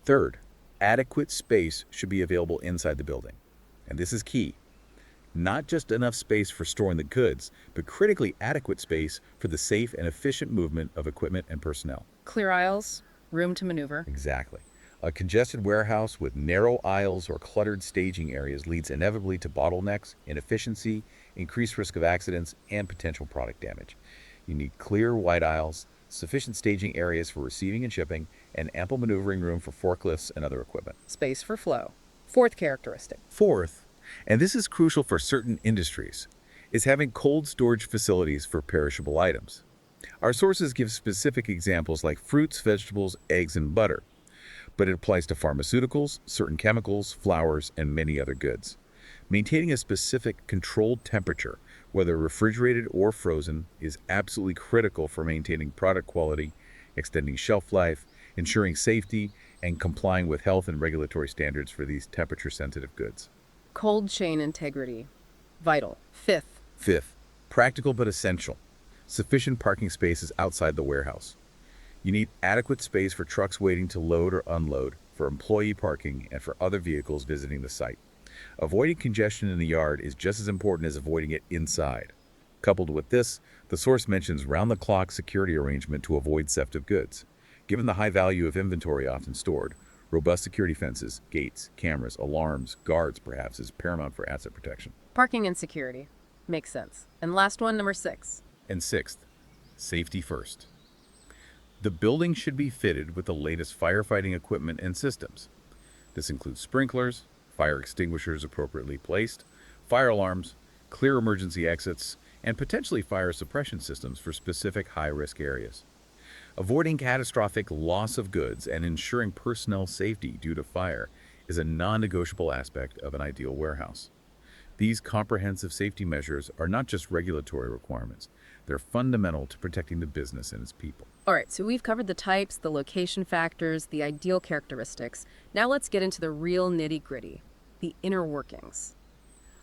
Third, adequate space should be available inside the building. And this is key. Not just enough space for storing the goods, but critically adequate space for the safe and efficient movement of equipment and personnel. Clear aisles, room to maneuver. Exactly. A congested warehouse with narrow aisles or cluttered staging areas leads inevitably to bottlenecks, inefficiency, increased risk of accidents, and potential product damage. You need clear, wide aisles, sufficient staging areas for receiving and shipping, and ample maneuvering room for forklifts and other equipment. Space for flow. 4th characteristic. Fourth, and this is crucial for certain industries, is having cold storage facilities for perishable items. Our sources give specific examples like fruits, vegetables, eggs, and butter, but it applies to pharmaceuticals, certain chemicals, flours, and many other goods. Maintaining a specific controlled temperature, whether refrigerated or frozen, is absolutely critical for maintaining product quality, extending shelf life, ensuring safety, and complying with health and regulatory standards for these temperature-sensitive goods. Cold chain integrity. Vital. 5th. Fifth, practical but essential. Sufficient parking spaces outside the warehouse. You need adequate space for trucks waiting to load or unload, for employee parking, and for other vehicles visiting the site. Avoiding congestion in the yard is just as important as avoiding it inside. Coupled with this, the source mentions round-the-clock security arrangement to avoid theft of goods. Given the high value of inventory often stored, robust security fences, gates, cameras, alarms, guards perhaps is paramount for asset protection. Parking and security. Makes sense. And last one, number 6. And sixth, safety first. The building should be fitted with the latest firefighting equipment and systems. This includes sprinklers, fire extinguishers appropriately placed, fire alarms, clear emergency exits, and potentially fire suppression systems for specific high-risk areas. Avoiding catastrophic loss of goods and ensuring personnel safety due to fire is a non-negotiable aspect of an ideal warehouse. These comprehensive safety measures are not just regulatory requirements, they're fundamental to protecting the business and its people. All right, so we've covered the types, the location factors, the ideal characteristics. Now let's get into the real nitty-gritty, the inner workings.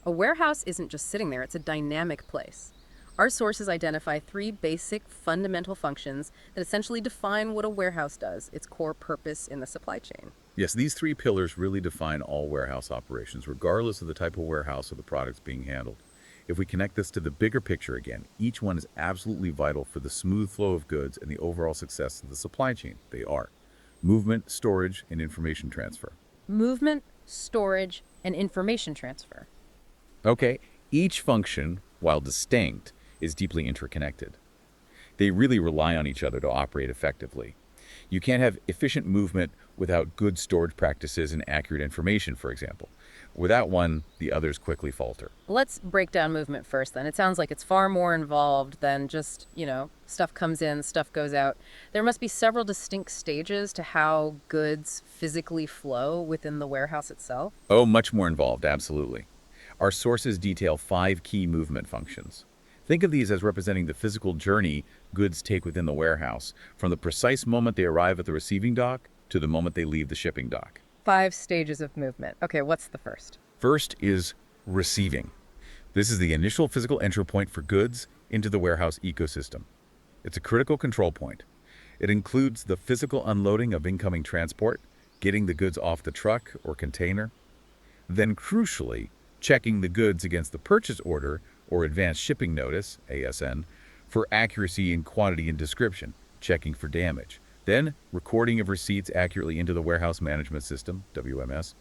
A warehouse isn't just sitting there, it's a dynamic place. Our sources identify 3 basic fundamental functions that essentially define what a warehouse does, its core purpose in the supply chain. Yes, these three pillars really define all warehouse operations, regardless of the type of warehouse or the products being handled. If we connect this to the bigger picture again, each one is absolutely vital for the smooth flow of goods and the overall success of the supply chain. They are movement, storage, and information transfer. Movement, storage, and information transfer. Okay, each function, while distinct, is deeply interconnected. They really rely on each other to operate effectively. You can't have efficient movement without good storage practices and accurate information, for example. Without one, the others quickly falter. Let's break down movement first then. It sounds like it's far more involved than just, stuff comes in, stuff goes out. There must be several distinct stages to how goods physically flow within the warehouse itself. Oh, much more involved, absolutely. Our sources detail 5 key movement functions. Think of these as representing the physical journey goods take within the warehouse, from the precise moment they arrive at the receiving dock to the moment they leave the shipping dock. 5 stages of movement. Okay, what's the first? First is receiving. This is the initial physical entry point for goods into the warehouse ecosystem. It's a critical control point. It includes the physical unloading of incoming transport, getting the goods off the truck or container, then crucially, checking the goods against the purchase order or advanced shipping notice, ASN, for accuracy in quantity and description, checking for damage. Then, recording of receipts accurately into the warehouse management system, WMS.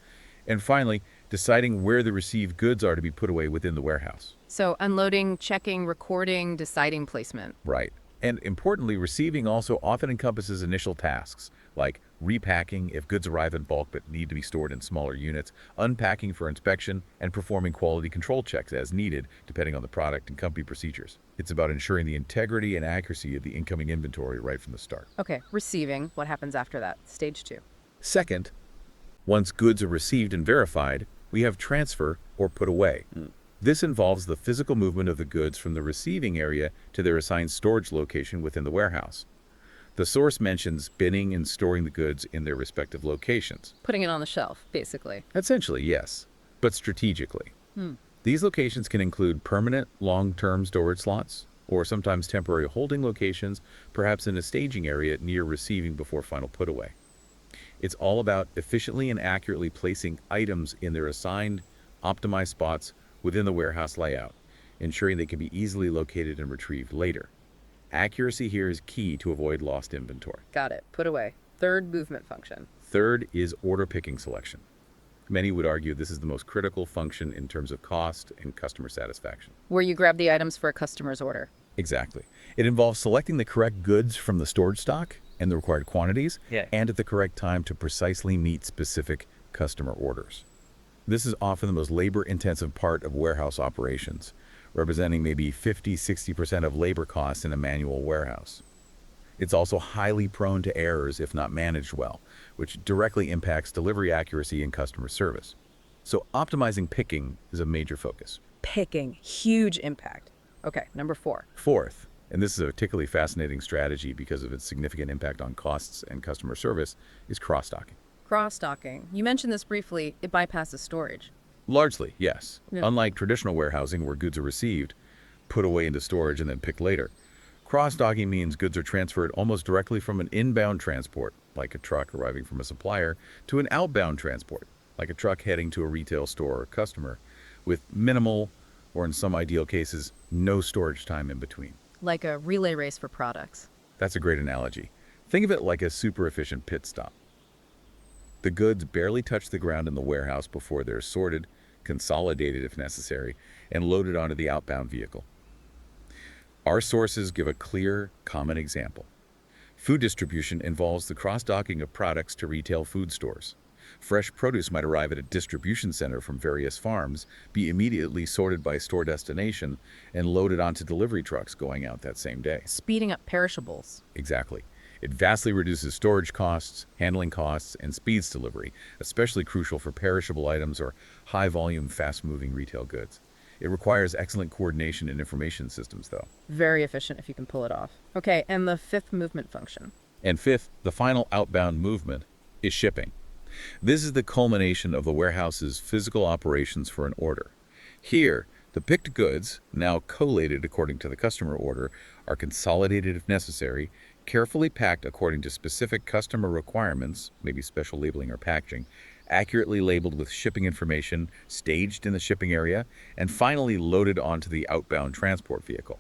And finally, deciding where the received goods are to be put away within the warehouse. So unloading, checking, recording, deciding placement. Right. And importantly, receiving also often encompasses initial tasks, like repacking if goods arrive in bulk but need to be stored in smaller units, unpacking for inspection, and performing quality control checks as needed, depending on the product and company procedures. It's about ensuring the integrity and accuracy of the incoming inventory right from the start. Okay, receiving. What happens after that? Stage 2. Second, once goods are received and verified, we have transfer or put away. This involves the physical movement of the goods from the receiving area to their assigned storage location within the warehouse. The source mentions binning and storing the goods in their respective locations. Putting it on the shelf, basically. Essentially, yes, but strategically. These locations can include permanent, long-term storage slots, or sometimes temporary holding locations, perhaps in a staging area near receiving before final put away. It's all about efficiently and accurately placing items in their assigned, optimized spots within the warehouse layout, ensuring they can be easily located and retrieved later. Accuracy here is key to avoid lost inventory. Got it. Put away. Third movement function. Third is order picking selection. Many would argue this is the most critical function in terms of cost and customer satisfaction. Where you grab the items for a customer's order. Exactly. It involves selecting the correct goods from the storage stock and the required quantities, and at the correct time to precisely meet specific customer orders. This is often the most labor-intensive part of warehouse operations, representing maybe 50–60% of labor costs in a manual warehouse. It's also highly prone to errors if not managed well, which directly impacts delivery accuracy and customer service. So optimizing picking is a major focus. Picking. Huge impact. Okay, number 4. Fourth, and this is a particularly fascinating strategy because of its significant impact on costs and customer service, is cross-docking. Cross-docking. You mentioned this briefly. It bypasses storage. Largely, yes. Yeah. Unlike traditional warehousing where goods are received, put away into storage, and then picked later, cross-docking means goods are transferred almost directly from an inbound transport, like a truck arriving from a supplier, to an outbound transport, like a truck heading to a retail store or customer, with minimal, or in some ideal cases, no storage time in between. Like a relay race for products. That's a great analogy. Think of it like a super efficient pit stop. The goods barely touch the ground in the warehouse before they're sorted, consolidated if necessary, and loaded onto the outbound vehicle. Our sources give a clear, common example. Food distribution involves the cross-docking of products to retail food stores. Fresh produce might arrive at a distribution center from various farms, be immediately sorted by store destination, and loaded onto delivery trucks going out that same day. Speeding up perishables. Exactly. It vastly reduces storage costs, handling costs, and speeds delivery, especially crucial for perishable items or high-volume, fast-moving retail goods. It requires excellent coordination and information systems, though. Very efficient if you can pull it off. Okay, and the 5th movement function. And fifth, the final outbound movement is shipping. This is the culmination of the warehouse's physical operations for an order. Here, the picked goods, now collated according to the customer order, are consolidated if necessary, carefully packed according to specific customer requirements, maybe special labeling or packaging, accurately labeled with shipping information, staged in the shipping area, and finally loaded onto the outbound transport vehicle.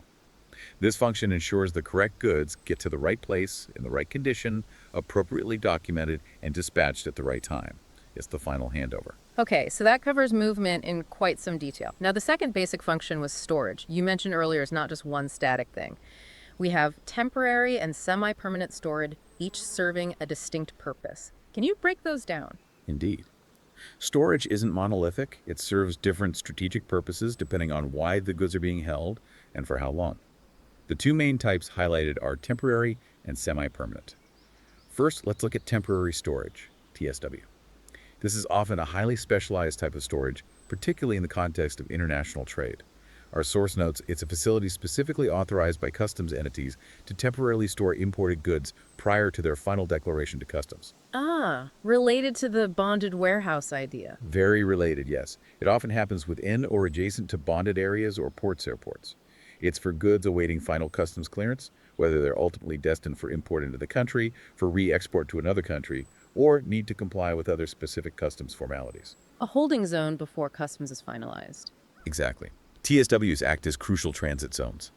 This function ensures the correct goods get to the right place, in the right condition, appropriately documented, and dispatched at the right time. It's the final handover. Okay, so that covers movement in quite some detail. Now, the second basic function was storage. You mentioned earlier it's not just one static thing. We have temporary and semi-permanent storage, each serving a distinct purpose. Can you break those down? Indeed. Storage isn't monolithic. It serves different strategic purposes depending on why the goods are being held and for how long. The two main types highlighted are temporary and semi-permanent. First, let's look at temporary storage, TSW. This is often a highly specialized type of storage, particularly in the context of international trade. Our source notes it's a facility specifically authorized by customs entities to temporarily store imported goods prior to their final declaration to customs. Ah, related to the bonded warehouse idea. Very related, yes. It often happens within or adjacent to bonded areas or airports. It's for goods awaiting final customs clearance, whether they're ultimately destined for import into the country, for re-export to another country, or need to comply with other specific customs formalities. A holding zone before customs is finalized. Exactly. TSWs act as crucial transit zones.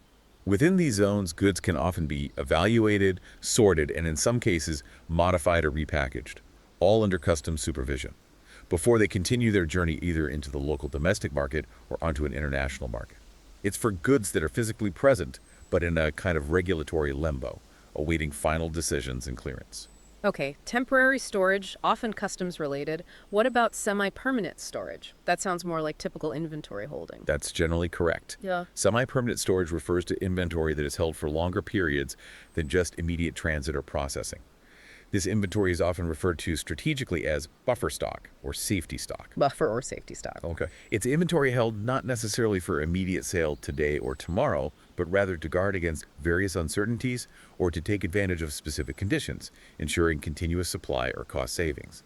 Within these zones, goods can often be evaluated, sorted, and in some cases, modified or repackaged, all under customs supervision, before they continue their journey either into the local domestic market or onto an international market. It's for goods that are physically present, but in a kind of regulatory limbo, awaiting final decisions and clearance. Okay, temporary storage, often customs related. What about semi-permanent storage? That sounds more like typical inventory holding. That's generally correct. Yeah. Semi-permanent storage refers to inventory that is held for longer periods than just immediate transit or processing. This inventory is often referred to strategically as buffer stock or safety stock. Buffer or safety stock. Okay. It's inventory held not necessarily for immediate sale today or tomorrow, but rather to guard against various uncertainties or to take advantage of specific conditions, ensuring continuous supply or cost savings.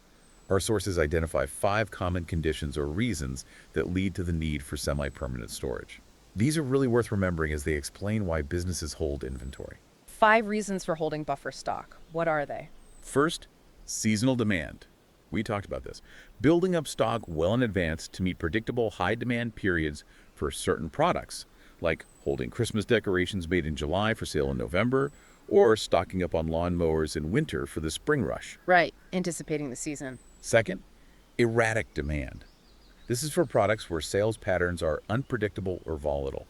Our sources identify 5 common conditions or reasons that lead to the need for semi-permanent storage. These are really worth remembering as they explain why businesses hold inventory. 5 reasons for holding buffer stock. What are they? First, seasonal demand. We talked about this. Building up stock well in advance to meet predictable high-demand periods for certain products, like holding Christmas decorations made in July for sale in November, or stocking up on lawn mowers in winter for the spring rush. Right, anticipating the season. Second, erratic demand. This is for products where sales patterns are unpredictable or volatile.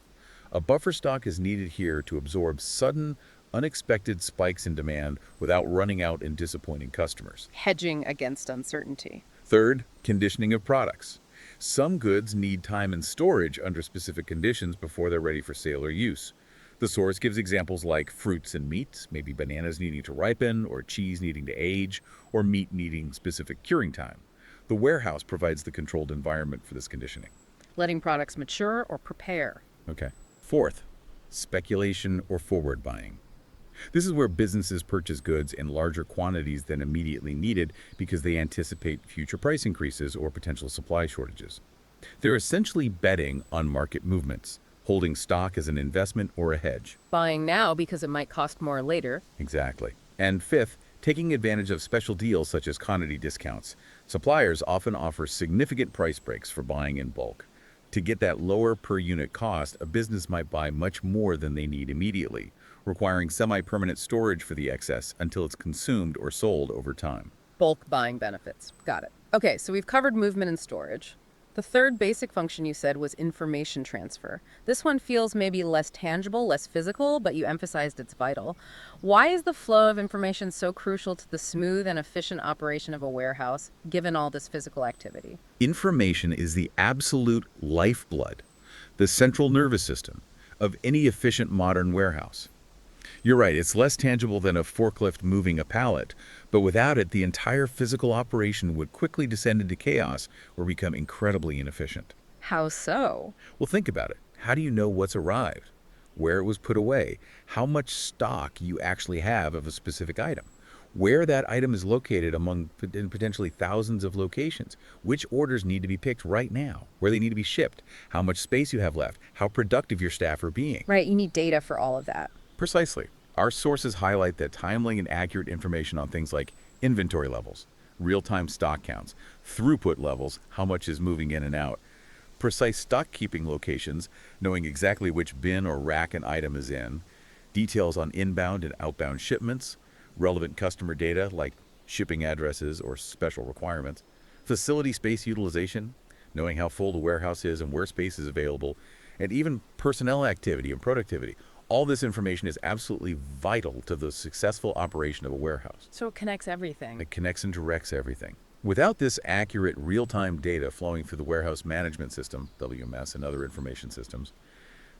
A buffer stock is needed here to absorb sudden, unexpected spikes in demand without running out and disappointing customers. Hedging against uncertainty. Third, conditioning of products. Some goods need time in storage under specific conditions before they're ready for sale or use. The source gives examples like fruits and meats, maybe bananas needing to ripen, or cheese needing to age, or meat needing specific curing time. The warehouse provides the controlled environment for this conditioning. Letting products mature or prepare. Okay. Fourth, speculation or forward buying. This is where businesses purchase goods in larger quantities than immediately needed because they anticipate future price increases or potential supply shortages. They're essentially betting on market movements, holding stock as an investment or a hedge. Buying now because it might cost more later. Exactly. And fifth, taking advantage of special deals such as quantity discounts. Suppliers often offer significant price breaks for buying in bulk. To get that lower per unit cost, a business might buy much more than they need immediately, requiring semi-permanent storage for the excess until it's consumed or sold over time. Bulk buying benefits. Got it. Okay, so we've covered movement and storage. The third basic function you said was information transfer. This one feels maybe less tangible, less physical, but you emphasized it's vital. Why is the flow of information so crucial to the smooth and efficient operation of a warehouse, given all this physical activity? Information is the absolute lifeblood, the central nervous system of any efficient modern warehouse. You're right, it's less tangible than a forklift moving a pallet, but without it, the entire physical operation would quickly descend into chaos or become incredibly inefficient. How so? Well, think about it. How do you know what's arrived, where it was put away, how much stock you actually have of a specific item, where that item is located among potentially thousands of locations, which orders need to be picked right now, where they need to be shipped, how much space you have left, how productive your staff are being? Right, you need data for all of that. Precisely. Our sources highlight that timely and accurate information on things like inventory levels, real-time stock counts, throughput levels, how much is moving in and out, precise stock keeping locations, knowing exactly which bin or rack an item is in, details on inbound and outbound shipments, relevant customer data like shipping addresses or special requirements, facility space utilization, knowing how full the warehouse is and where space is available, and even personnel activity and productivity. All this information is absolutely vital to the successful operation of a warehouse. So it connects everything. It connects and directs everything. Without this accurate real-time data flowing through the warehouse management system, WMS, and other information systems,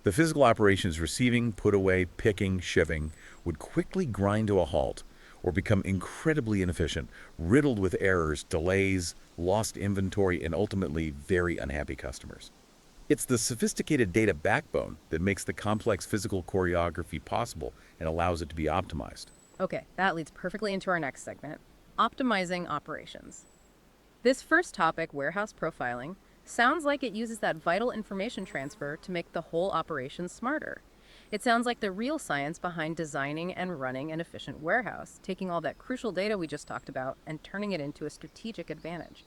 the physical operations receiving, put away, picking, shipping would quickly grind to a halt or become incredibly inefficient, riddled with errors, delays, lost inventory, and ultimately very unhappy customers. It's the sophisticated data backbone that makes the complex physical choreography possible and allows it to be optimized. Okay, that leads perfectly into our next segment, optimizing operations. This first topic, warehouse profiling, sounds like it uses that vital information transfer to make the whole operation smarter. It sounds like the real science behind designing and running an efficient warehouse, taking all that crucial data we just talked about and turning it into a strategic advantage.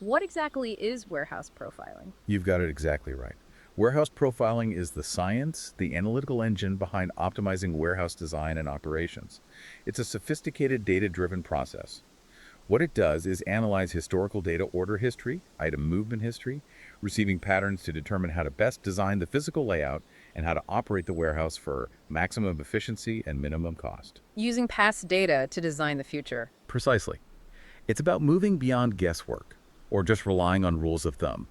What exactly is warehouse profiling? You've got it exactly right. Warehouse profiling is the science, the analytical engine behind optimizing warehouse design and operations. It's a sophisticated data-driven process. What it does is analyze historical data order history, item movement history, receiving patterns to determine how to best design the physical layout and how to operate the warehouse for maximum efficiency and minimum cost. Using past data to design the future. Precisely. It's about moving beyond guesswork or just relying on rules of thumb,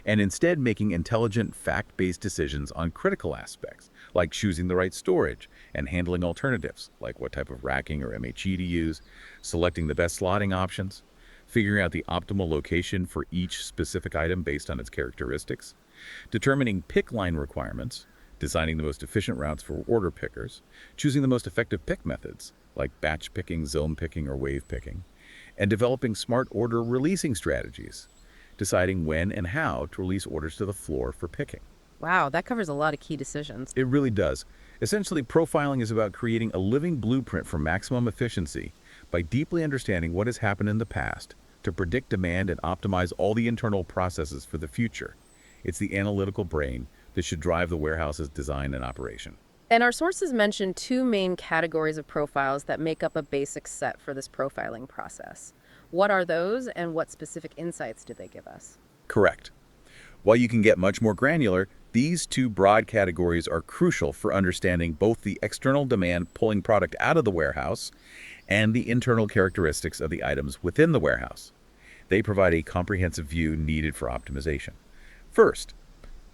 and instead making intelligent, fact-based decisions on critical aspects, like choosing the right storage and handling alternatives, like what type of racking or MHE to use, selecting the best slotting options, figuring out the optimal location for each specific item based on its characteristics, determining pick line requirements, designing the most efficient routes for order pickers, choosing the most effective pick methods, like batch picking, zone picking, or wave picking, and developing smart order releasing strategies, deciding when and how to release orders to the floor for picking. Wow, that covers a lot of key decisions. It really does. Essentially, profiling is about creating a living blueprint for maximum efficiency by deeply understanding what has happened in the past to predict demand and optimize all the internal processes for the future. It's the analytical brain that should drive the warehouse's design and operation. And our sources mention two main categories of profiles that make up a basic set for this profiling process. What are those, and what specific insights do they give us? Correct. While you can get much more granular, these two broad categories are crucial for understanding both the external demand pulling product out of the warehouse and the internal characteristics of the items within the warehouse. They provide a comprehensive view needed for optimization. First,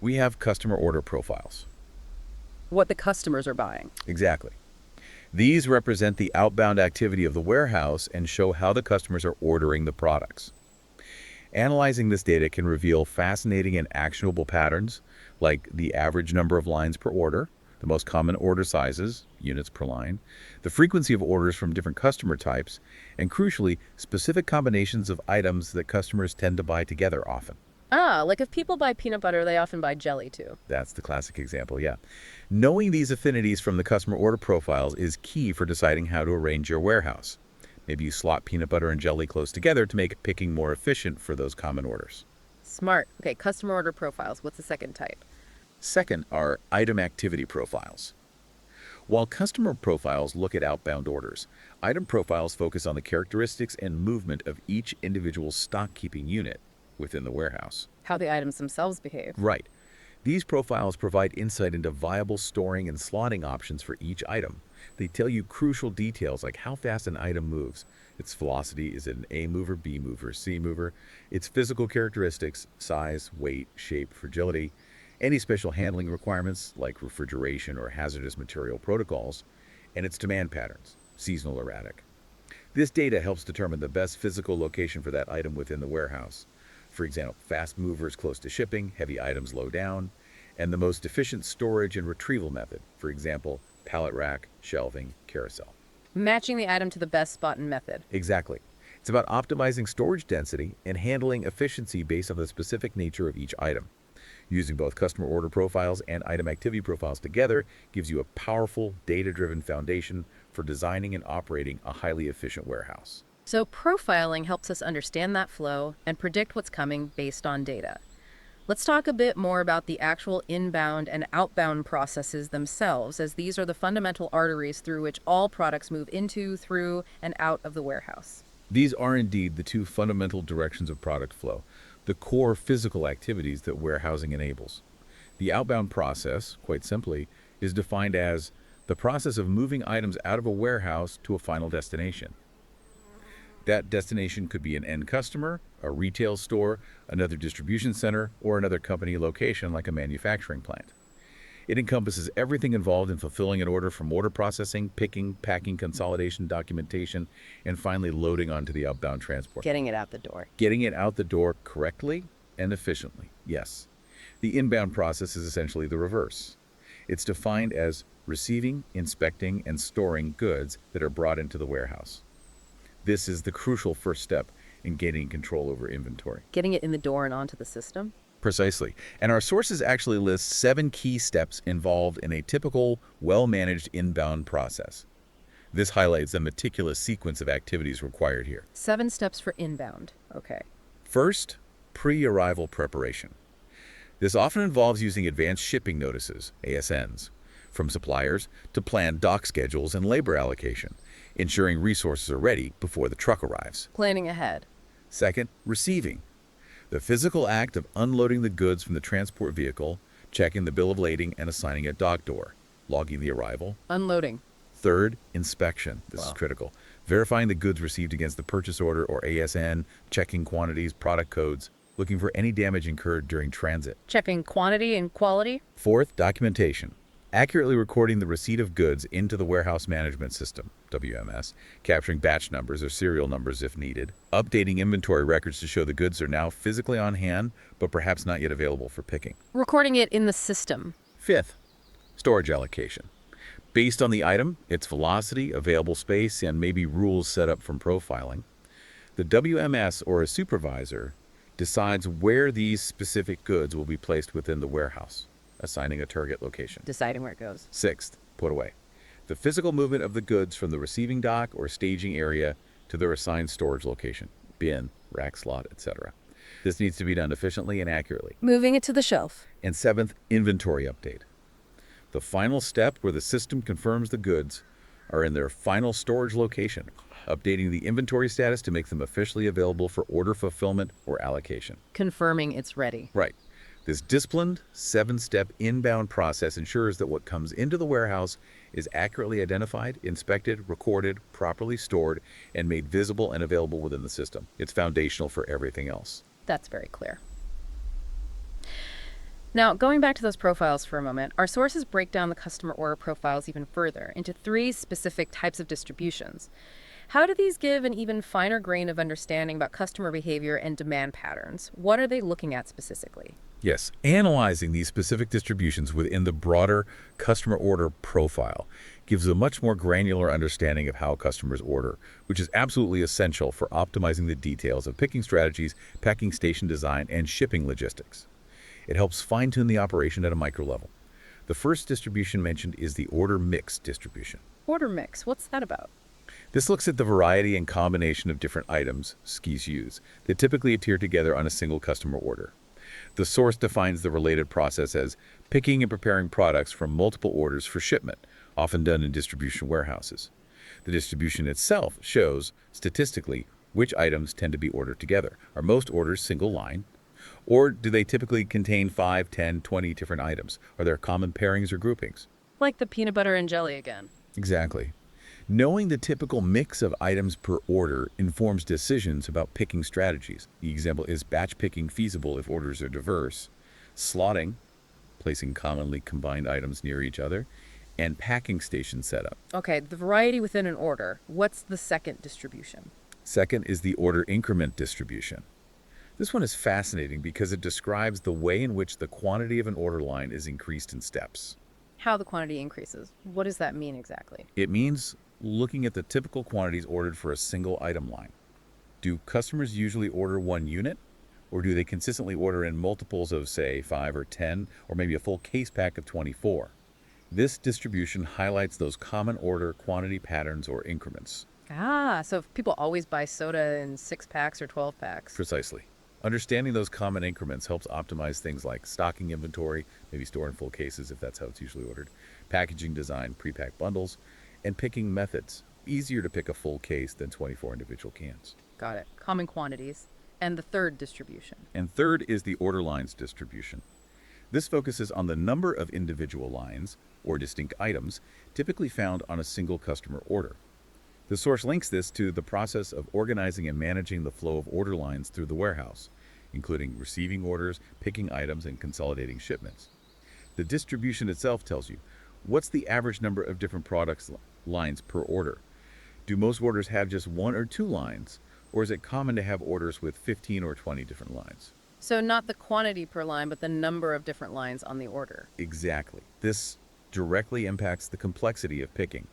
we have customer order profiles. What the customers are buying. Exactly. These represent the outbound activity of the warehouse and show how the customers are ordering the products. Analyzing this data can reveal fascinating and actionable patterns, like the average number of lines per order, the most common order sizes, units per line, the frequency of orders from different customer types, and crucially, specific combinations of items that customers tend to buy together often. Ah, like if people buy peanut butter, they often buy jelly too. That's the classic example, yeah. Knowing these affinities from the customer order profiles is key for deciding how to arrange your warehouse. Maybe you slot peanut butter and jelly close together to make picking more efficient for those common orders. Smart. Okay, customer order profiles. What's the second type? Second are item activity profiles. While customer profiles look at outbound orders, item profiles focus on the characteristics and movement of each individual stock-keeping unit within the warehouse. How the items themselves behave. Right. These profiles provide insight into viable storing and slotting options for each item. They tell you crucial details like how fast an item moves, its velocity, is it an A mover, B mover, C mover, its physical characteristics, size, weight, shape, fragility, any special handling requirements like refrigeration or hazardous material protocols, and its demand patterns, seasonal, erratic. This data helps determine the best physical location for that item within the warehouse. For example, fast movers close to shipping, heavy items low down, and the most efficient storage and retrieval method, for example, pallet rack, shelving, carousel. Matching the item to the best spot and method. Exactly. It's about optimizing storage density and handling efficiency based on the specific nature of each item. Using both customer order profiles and item activity profiles together gives you a powerful, data-driven foundation for designing and operating a highly efficient warehouse. So profiling helps us understand that flow and predict what's coming based on data. Let's talk a bit more about the actual inbound and outbound processes themselves, as these are the fundamental arteries through which all products move into, through, and out of the warehouse. These are indeed the two fundamental directions of product flow, the core physical activities that warehousing enables. The outbound process, quite simply, is defined as the process of moving items out of a warehouse to a final destination. That destination could be an end customer, a retail store, another distribution center, or another company location like a manufacturing plant. It encompasses everything involved in fulfilling an order, from order processing, picking, packing, consolidation, documentation, and finally loading onto the outbound transport. Getting it out the door. Getting it out the door correctly and efficiently, yes. The inbound process is essentially the reverse. It's defined as receiving, inspecting, and storing goods that are brought into the warehouse. This is the crucial first step in gaining control over inventory. Getting it in the door and onto the system? Precisely. And our sources actually list 7 key steps involved in a typical, well-managed inbound process. This highlights the meticulous sequence of activities required here. 7 steps for inbound. Okay. First, pre-arrival preparation. This often involves using advanced shipping notices, ASNs, from suppliers to plan dock schedules and labor allocation, ensuring resources are ready before the truck arrives. Planning ahead. Second, receiving. The physical act of unloading the goods from the transport vehicle, checking the bill of lading, and assigning a dock door, logging the arrival. Unloading. Third, inspection. This is critical. Verifying the goods received against the purchase order or ASN, checking quantities, product codes, looking for any damage incurred during transit. Checking quantity and quality. Fourth, documentation. Accurately recording the receipt of goods into the Warehouse Management System, WMS, capturing batch numbers or serial numbers if needed, updating inventory records to show the goods are now physically on hand, but perhaps not yet available for picking. Recording it in the system. Fifth, storage allocation. Based on the item, its velocity, available space, and maybe rules set up from profiling, the WMS or a supervisor decides where these specific goods will be placed within the warehouse, assigning a target location. Deciding where it goes. Sixth, put away. The physical movement of the goods from the receiving dock or staging area to their assigned storage location, bin, rack slot, etc. This needs to be done efficiently and accurately. Moving it to the shelf. And seventh, inventory update. The final step where the system confirms the goods are in their final storage location, updating the inventory status to make them officially available for order fulfillment or allocation. Confirming it's ready. Right. This disciplined, 7-step inbound process ensures that what comes into the warehouse is accurately identified, inspected, recorded, properly stored, and made visible and available within the system. It's foundational for everything else. That's very clear. Now, going back to those profiles for a moment, our sources break down the customer order profiles even further into 3 specific types of distributions. How do these give an even finer grain of understanding about customer behavior and demand patterns? What are they looking at specifically? Yes, analyzing these specific distributions within the broader customer order profile gives a much more granular understanding of how customers order, which is absolutely essential for optimizing the details of picking strategies, packing station design, and shipping logistics. It helps fine-tune the operation at a micro level. The first distribution mentioned is the order mix distribution. Order mix, what's that about? This looks at the variety and combination of different items SKUs use that typically adhere together on a single customer order. The source defines the related process as picking and preparing products from multiple orders for shipment, often done in distribution warehouses. The distribution itself shows, statistically, which items tend to be ordered together. Are most orders single line? Or do they typically contain 5, 10, 20 different items? Are there common pairings or groupings? Like the peanut butter and jelly again. Exactly. Knowing the typical mix of items per order informs decisions about picking strategies. The example is batch picking feasible if orders are diverse, slotting, placing commonly combined items near each other, and packing station setup. Okay, the variety within an order. What's the second distribution? Second is the order increment distribution. This one is fascinating because it describes the way in which the quantity of an order line is increased in steps. How the quantity increases. What does that mean exactly? It means looking at the typical quantities ordered for a single item line. Do customers usually order 1 unit, Or do they consistently order in multiples of, say, 5 or 10, or maybe a full case pack of 24? This distribution highlights those common order quantity patterns or increments. Ah, so if people always buy soda in 6 packs or 12 packs. Precisely. Understanding those common increments helps optimize things like stocking inventory, maybe store in full cases if that's how it's usually ordered, packaging design, pre-packed bundles, and picking methods. Easier to pick a full case than 24 individual cans. Got it. Common quantities. And the third distribution. And third is the order lines distribution. This focuses on the number of individual lines, or distinct items, typically found on a single customer order. The source links this to the process of organizing and managing the flow of order lines through the warehouse, including receiving orders, picking items, and consolidating shipments. The distribution itself tells you, what's the average number of different products lines per order? Do most orders have just 1 or 2 lines, or is it common to have orders with 15 or 20 different lines? So not the quantity per line, but the number of different lines on the order. Exactly. This directly impacts the complexity of picking.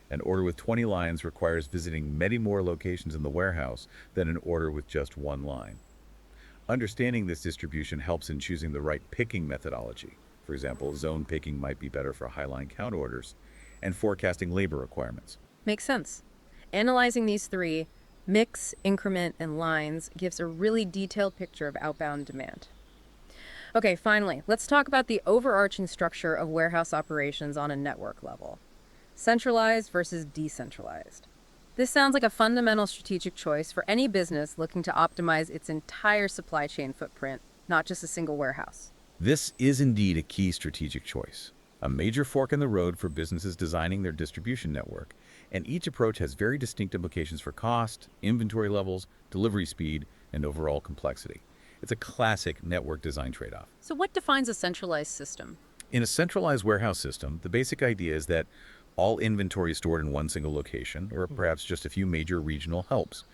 An order with 20 lines requires visiting many more locations in the warehouse than an order with just 1 line. Understanding this distribution helps in choosing the right picking methodology. For example, zone picking might be better for high-line count orders, and forecasting labor requirements. Makes sense. Analyzing these three, mix, increment, and lines, gives a really detailed picture of outbound demand. Okay, finally, let's talk about the overarching structure of warehouse operations on a network level. Centralized versus decentralized. This sounds like a fundamental strategic choice for any business looking to optimize its entire supply chain footprint, not just a single warehouse. This is indeed a key strategic choice, a major fork in the road for businesses designing their distribution network, and each approach has very distinct implications for cost, inventory levels, delivery speed, and overall complexity. It's a classic network design trade-off. So what defines a centralized system? In a centralized warehouse system, the basic idea is that all inventory is stored in one single location, or perhaps just a few major regional hubs.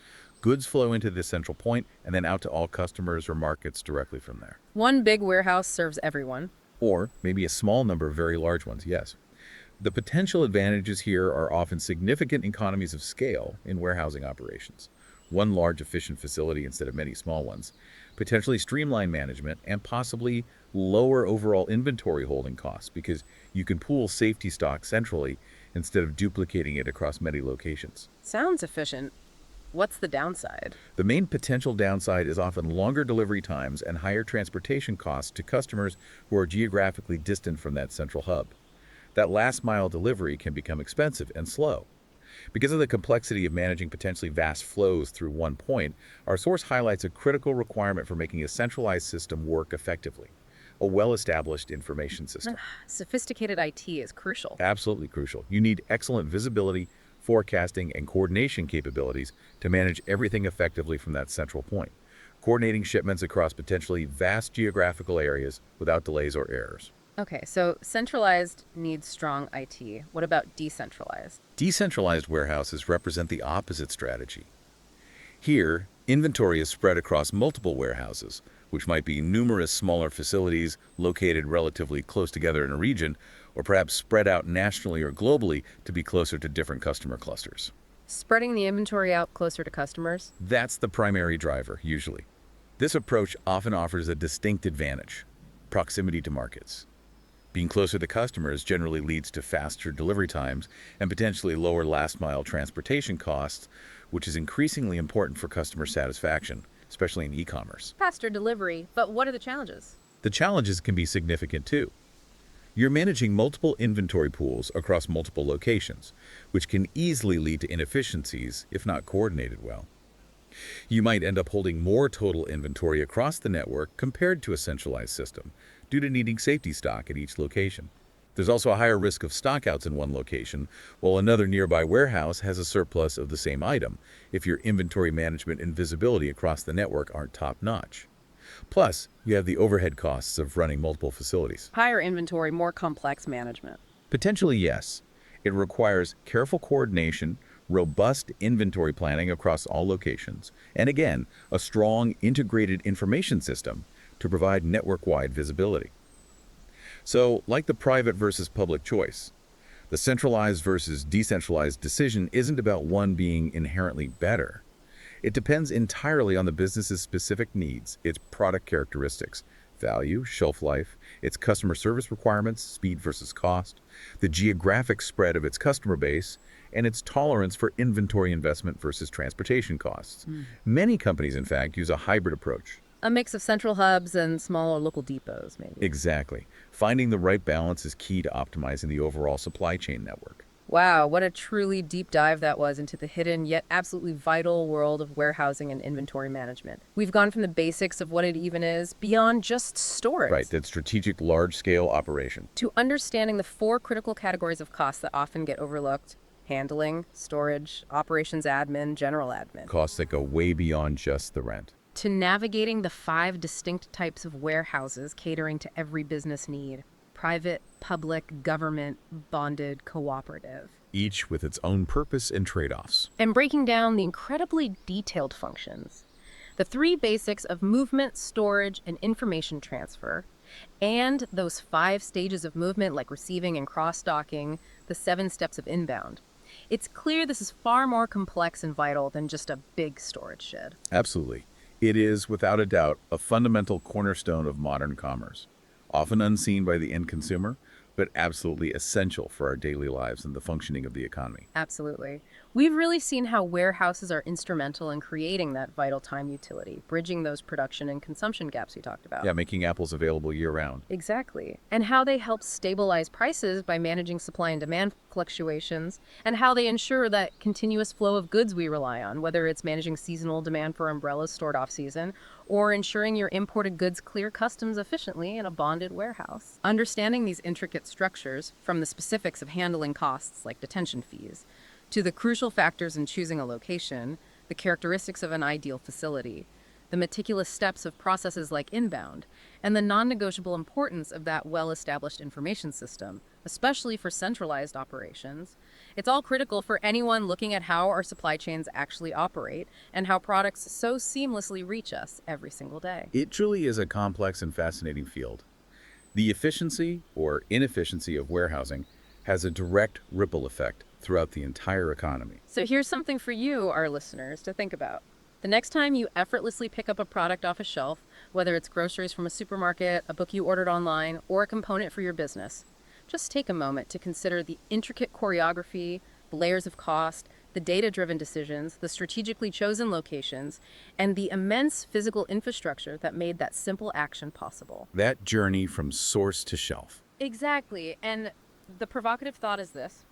Goods flow into this central point and then out to all customers or markets directly from there. One big warehouse serves everyone. Or maybe a small number of very large ones, yes. The potential advantages here are often significant economies of scale in warehousing operations. One large efficient facility instead of many small ones, potentially streamlined management, and possibly lower overall inventory holding costs because you can pool safety stock centrally instead of duplicating it across many locations. Sounds efficient. What's the downside? The main potential downside is often longer delivery times and higher transportation costs to customers who are geographically distant from that central hub. That last mile delivery can become expensive and slow. Because of the complexity of managing potentially vast flows through one point, our source highlights a critical requirement for making a centralized system work effectively: a well-established information system. Sophisticated IT is crucial. Absolutely crucial. You need excellent visibility, forecasting, and coordination capabilities to manage everything effectively from that central point, coordinating shipments across potentially vast geographical areas without delays or errors. Okay, so centralized needs strong IT. What about decentralized? Decentralized warehouses represent the opposite strategy. Here, inventory is spread across multiple warehouses, which might be numerous smaller facilities located relatively close together in a region, or perhaps spread out nationally or globally to be closer to different customer clusters. Spreading the inventory out closer to customers? That's the primary driver, usually. This approach often offers a distinct advantage: proximity to markets. Being closer to customers generally leads to faster delivery times and potentially lower last-mile transportation costs, which is increasingly important for customer satisfaction, especially in e-commerce. Faster delivery, but what are the challenges? The challenges can be significant too. You're managing multiple inventory pools across multiple locations, which can easily lead to inefficiencies if not coordinated well. You might end up holding more total inventory across the network compared to a centralized system, due to needing safety stock at each location. There's also a higher risk of stockouts in one location, while another nearby warehouse has a surplus of the same item, if your inventory management and visibility across the network aren't top-notch. Plus, you have the overhead costs of running multiple facilities. Higher inventory, more complex management. Potentially, yes. It requires careful coordination, robust inventory planning across all locations, and again, a strong integrated information system to provide network-wide visibility. So, like the private versus public choice, the centralized versus decentralized decision isn't about one being inherently better. It depends entirely on the business's specific needs, its product characteristics, value, shelf life, its customer service requirements, speed versus cost, the geographic spread of its customer base, and its tolerance for inventory investment versus transportation costs. Many companies, in fact, use a hybrid approach. A mix of central hubs and smaller local depots, maybe. Exactly. Finding the right balance is key to optimizing the overall supply chain network. Wow, what a truly deep dive that was into the hidden yet absolutely vital world of warehousing and inventory management. We've gone from the basics of what it even is beyond just storage Right, that strategic large-scale operation. to understanding the four critical categories of costs that often get overlooked: handling, storage, operations admin, general admin, Costs that go way beyond just the rent. to navigating the five distinct types of warehouses catering to every business need: private, public, government, bonded, cooperative. Each with its own purpose and trade-offs. And breaking down the incredibly detailed functions. The three basics of movement, storage, and information transfer, and those five stages of movement like receiving and cross-docking, the 7 steps of inbound. It's clear this is far more complex and vital than just a big storage shed. Absolutely. It is, without a doubt, a fundamental cornerstone of modern commerce, often unseen by the end consumer, but absolutely essential for our daily lives and the functioning of the economy. Absolutely. We've really seen how warehouses are instrumental in creating that vital time utility, bridging those production and consumption gaps we talked about. Yeah, making apples available year-round. Exactly. And how they help stabilize prices by managing supply and demand fluctuations, and how they ensure that continuous flow of goods we rely on, whether it's managing seasonal demand for umbrellas stored off-season, or ensuring your imported goods clear customs efficiently in a bonded warehouse. Understanding these intricate structures, from the specifics of handling costs like detention fees, to the crucial factors in choosing a location, the characteristics of an ideal facility, the meticulous steps of processes like inbound, and the non-negotiable importance of that well-established information system, especially for centralized operations. It's all critical for anyone looking at how our supply chains actually operate and how products so seamlessly reach us every single day. It truly is a complex and fascinating field. The efficiency or inefficiency of warehousing has a direct ripple effect throughout the entire economy. So here's something for you, our listeners, to think about. The next time you effortlessly pick up a product off a shelf, whether it's groceries from a supermarket, a book you ordered online, or a component for your business, just take a moment to consider the intricate choreography, the layers of cost, the data-driven decisions, the strategically chosen locations, and the immense physical infrastructure that made that simple action possible. That journey from source to shelf. Exactly. And the provocative thought is this: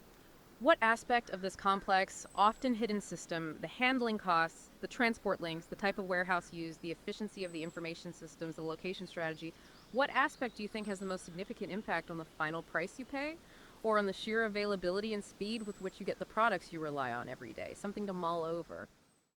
what aspect of this complex, often hidden system, the handling costs, the transport links, the type of warehouse used, the efficiency of the information systems, the location strategy, what aspect do you think has the most significant impact on the final price you pay, or on the sheer availability and speed with which you get the products you rely on every day? Something to mull over.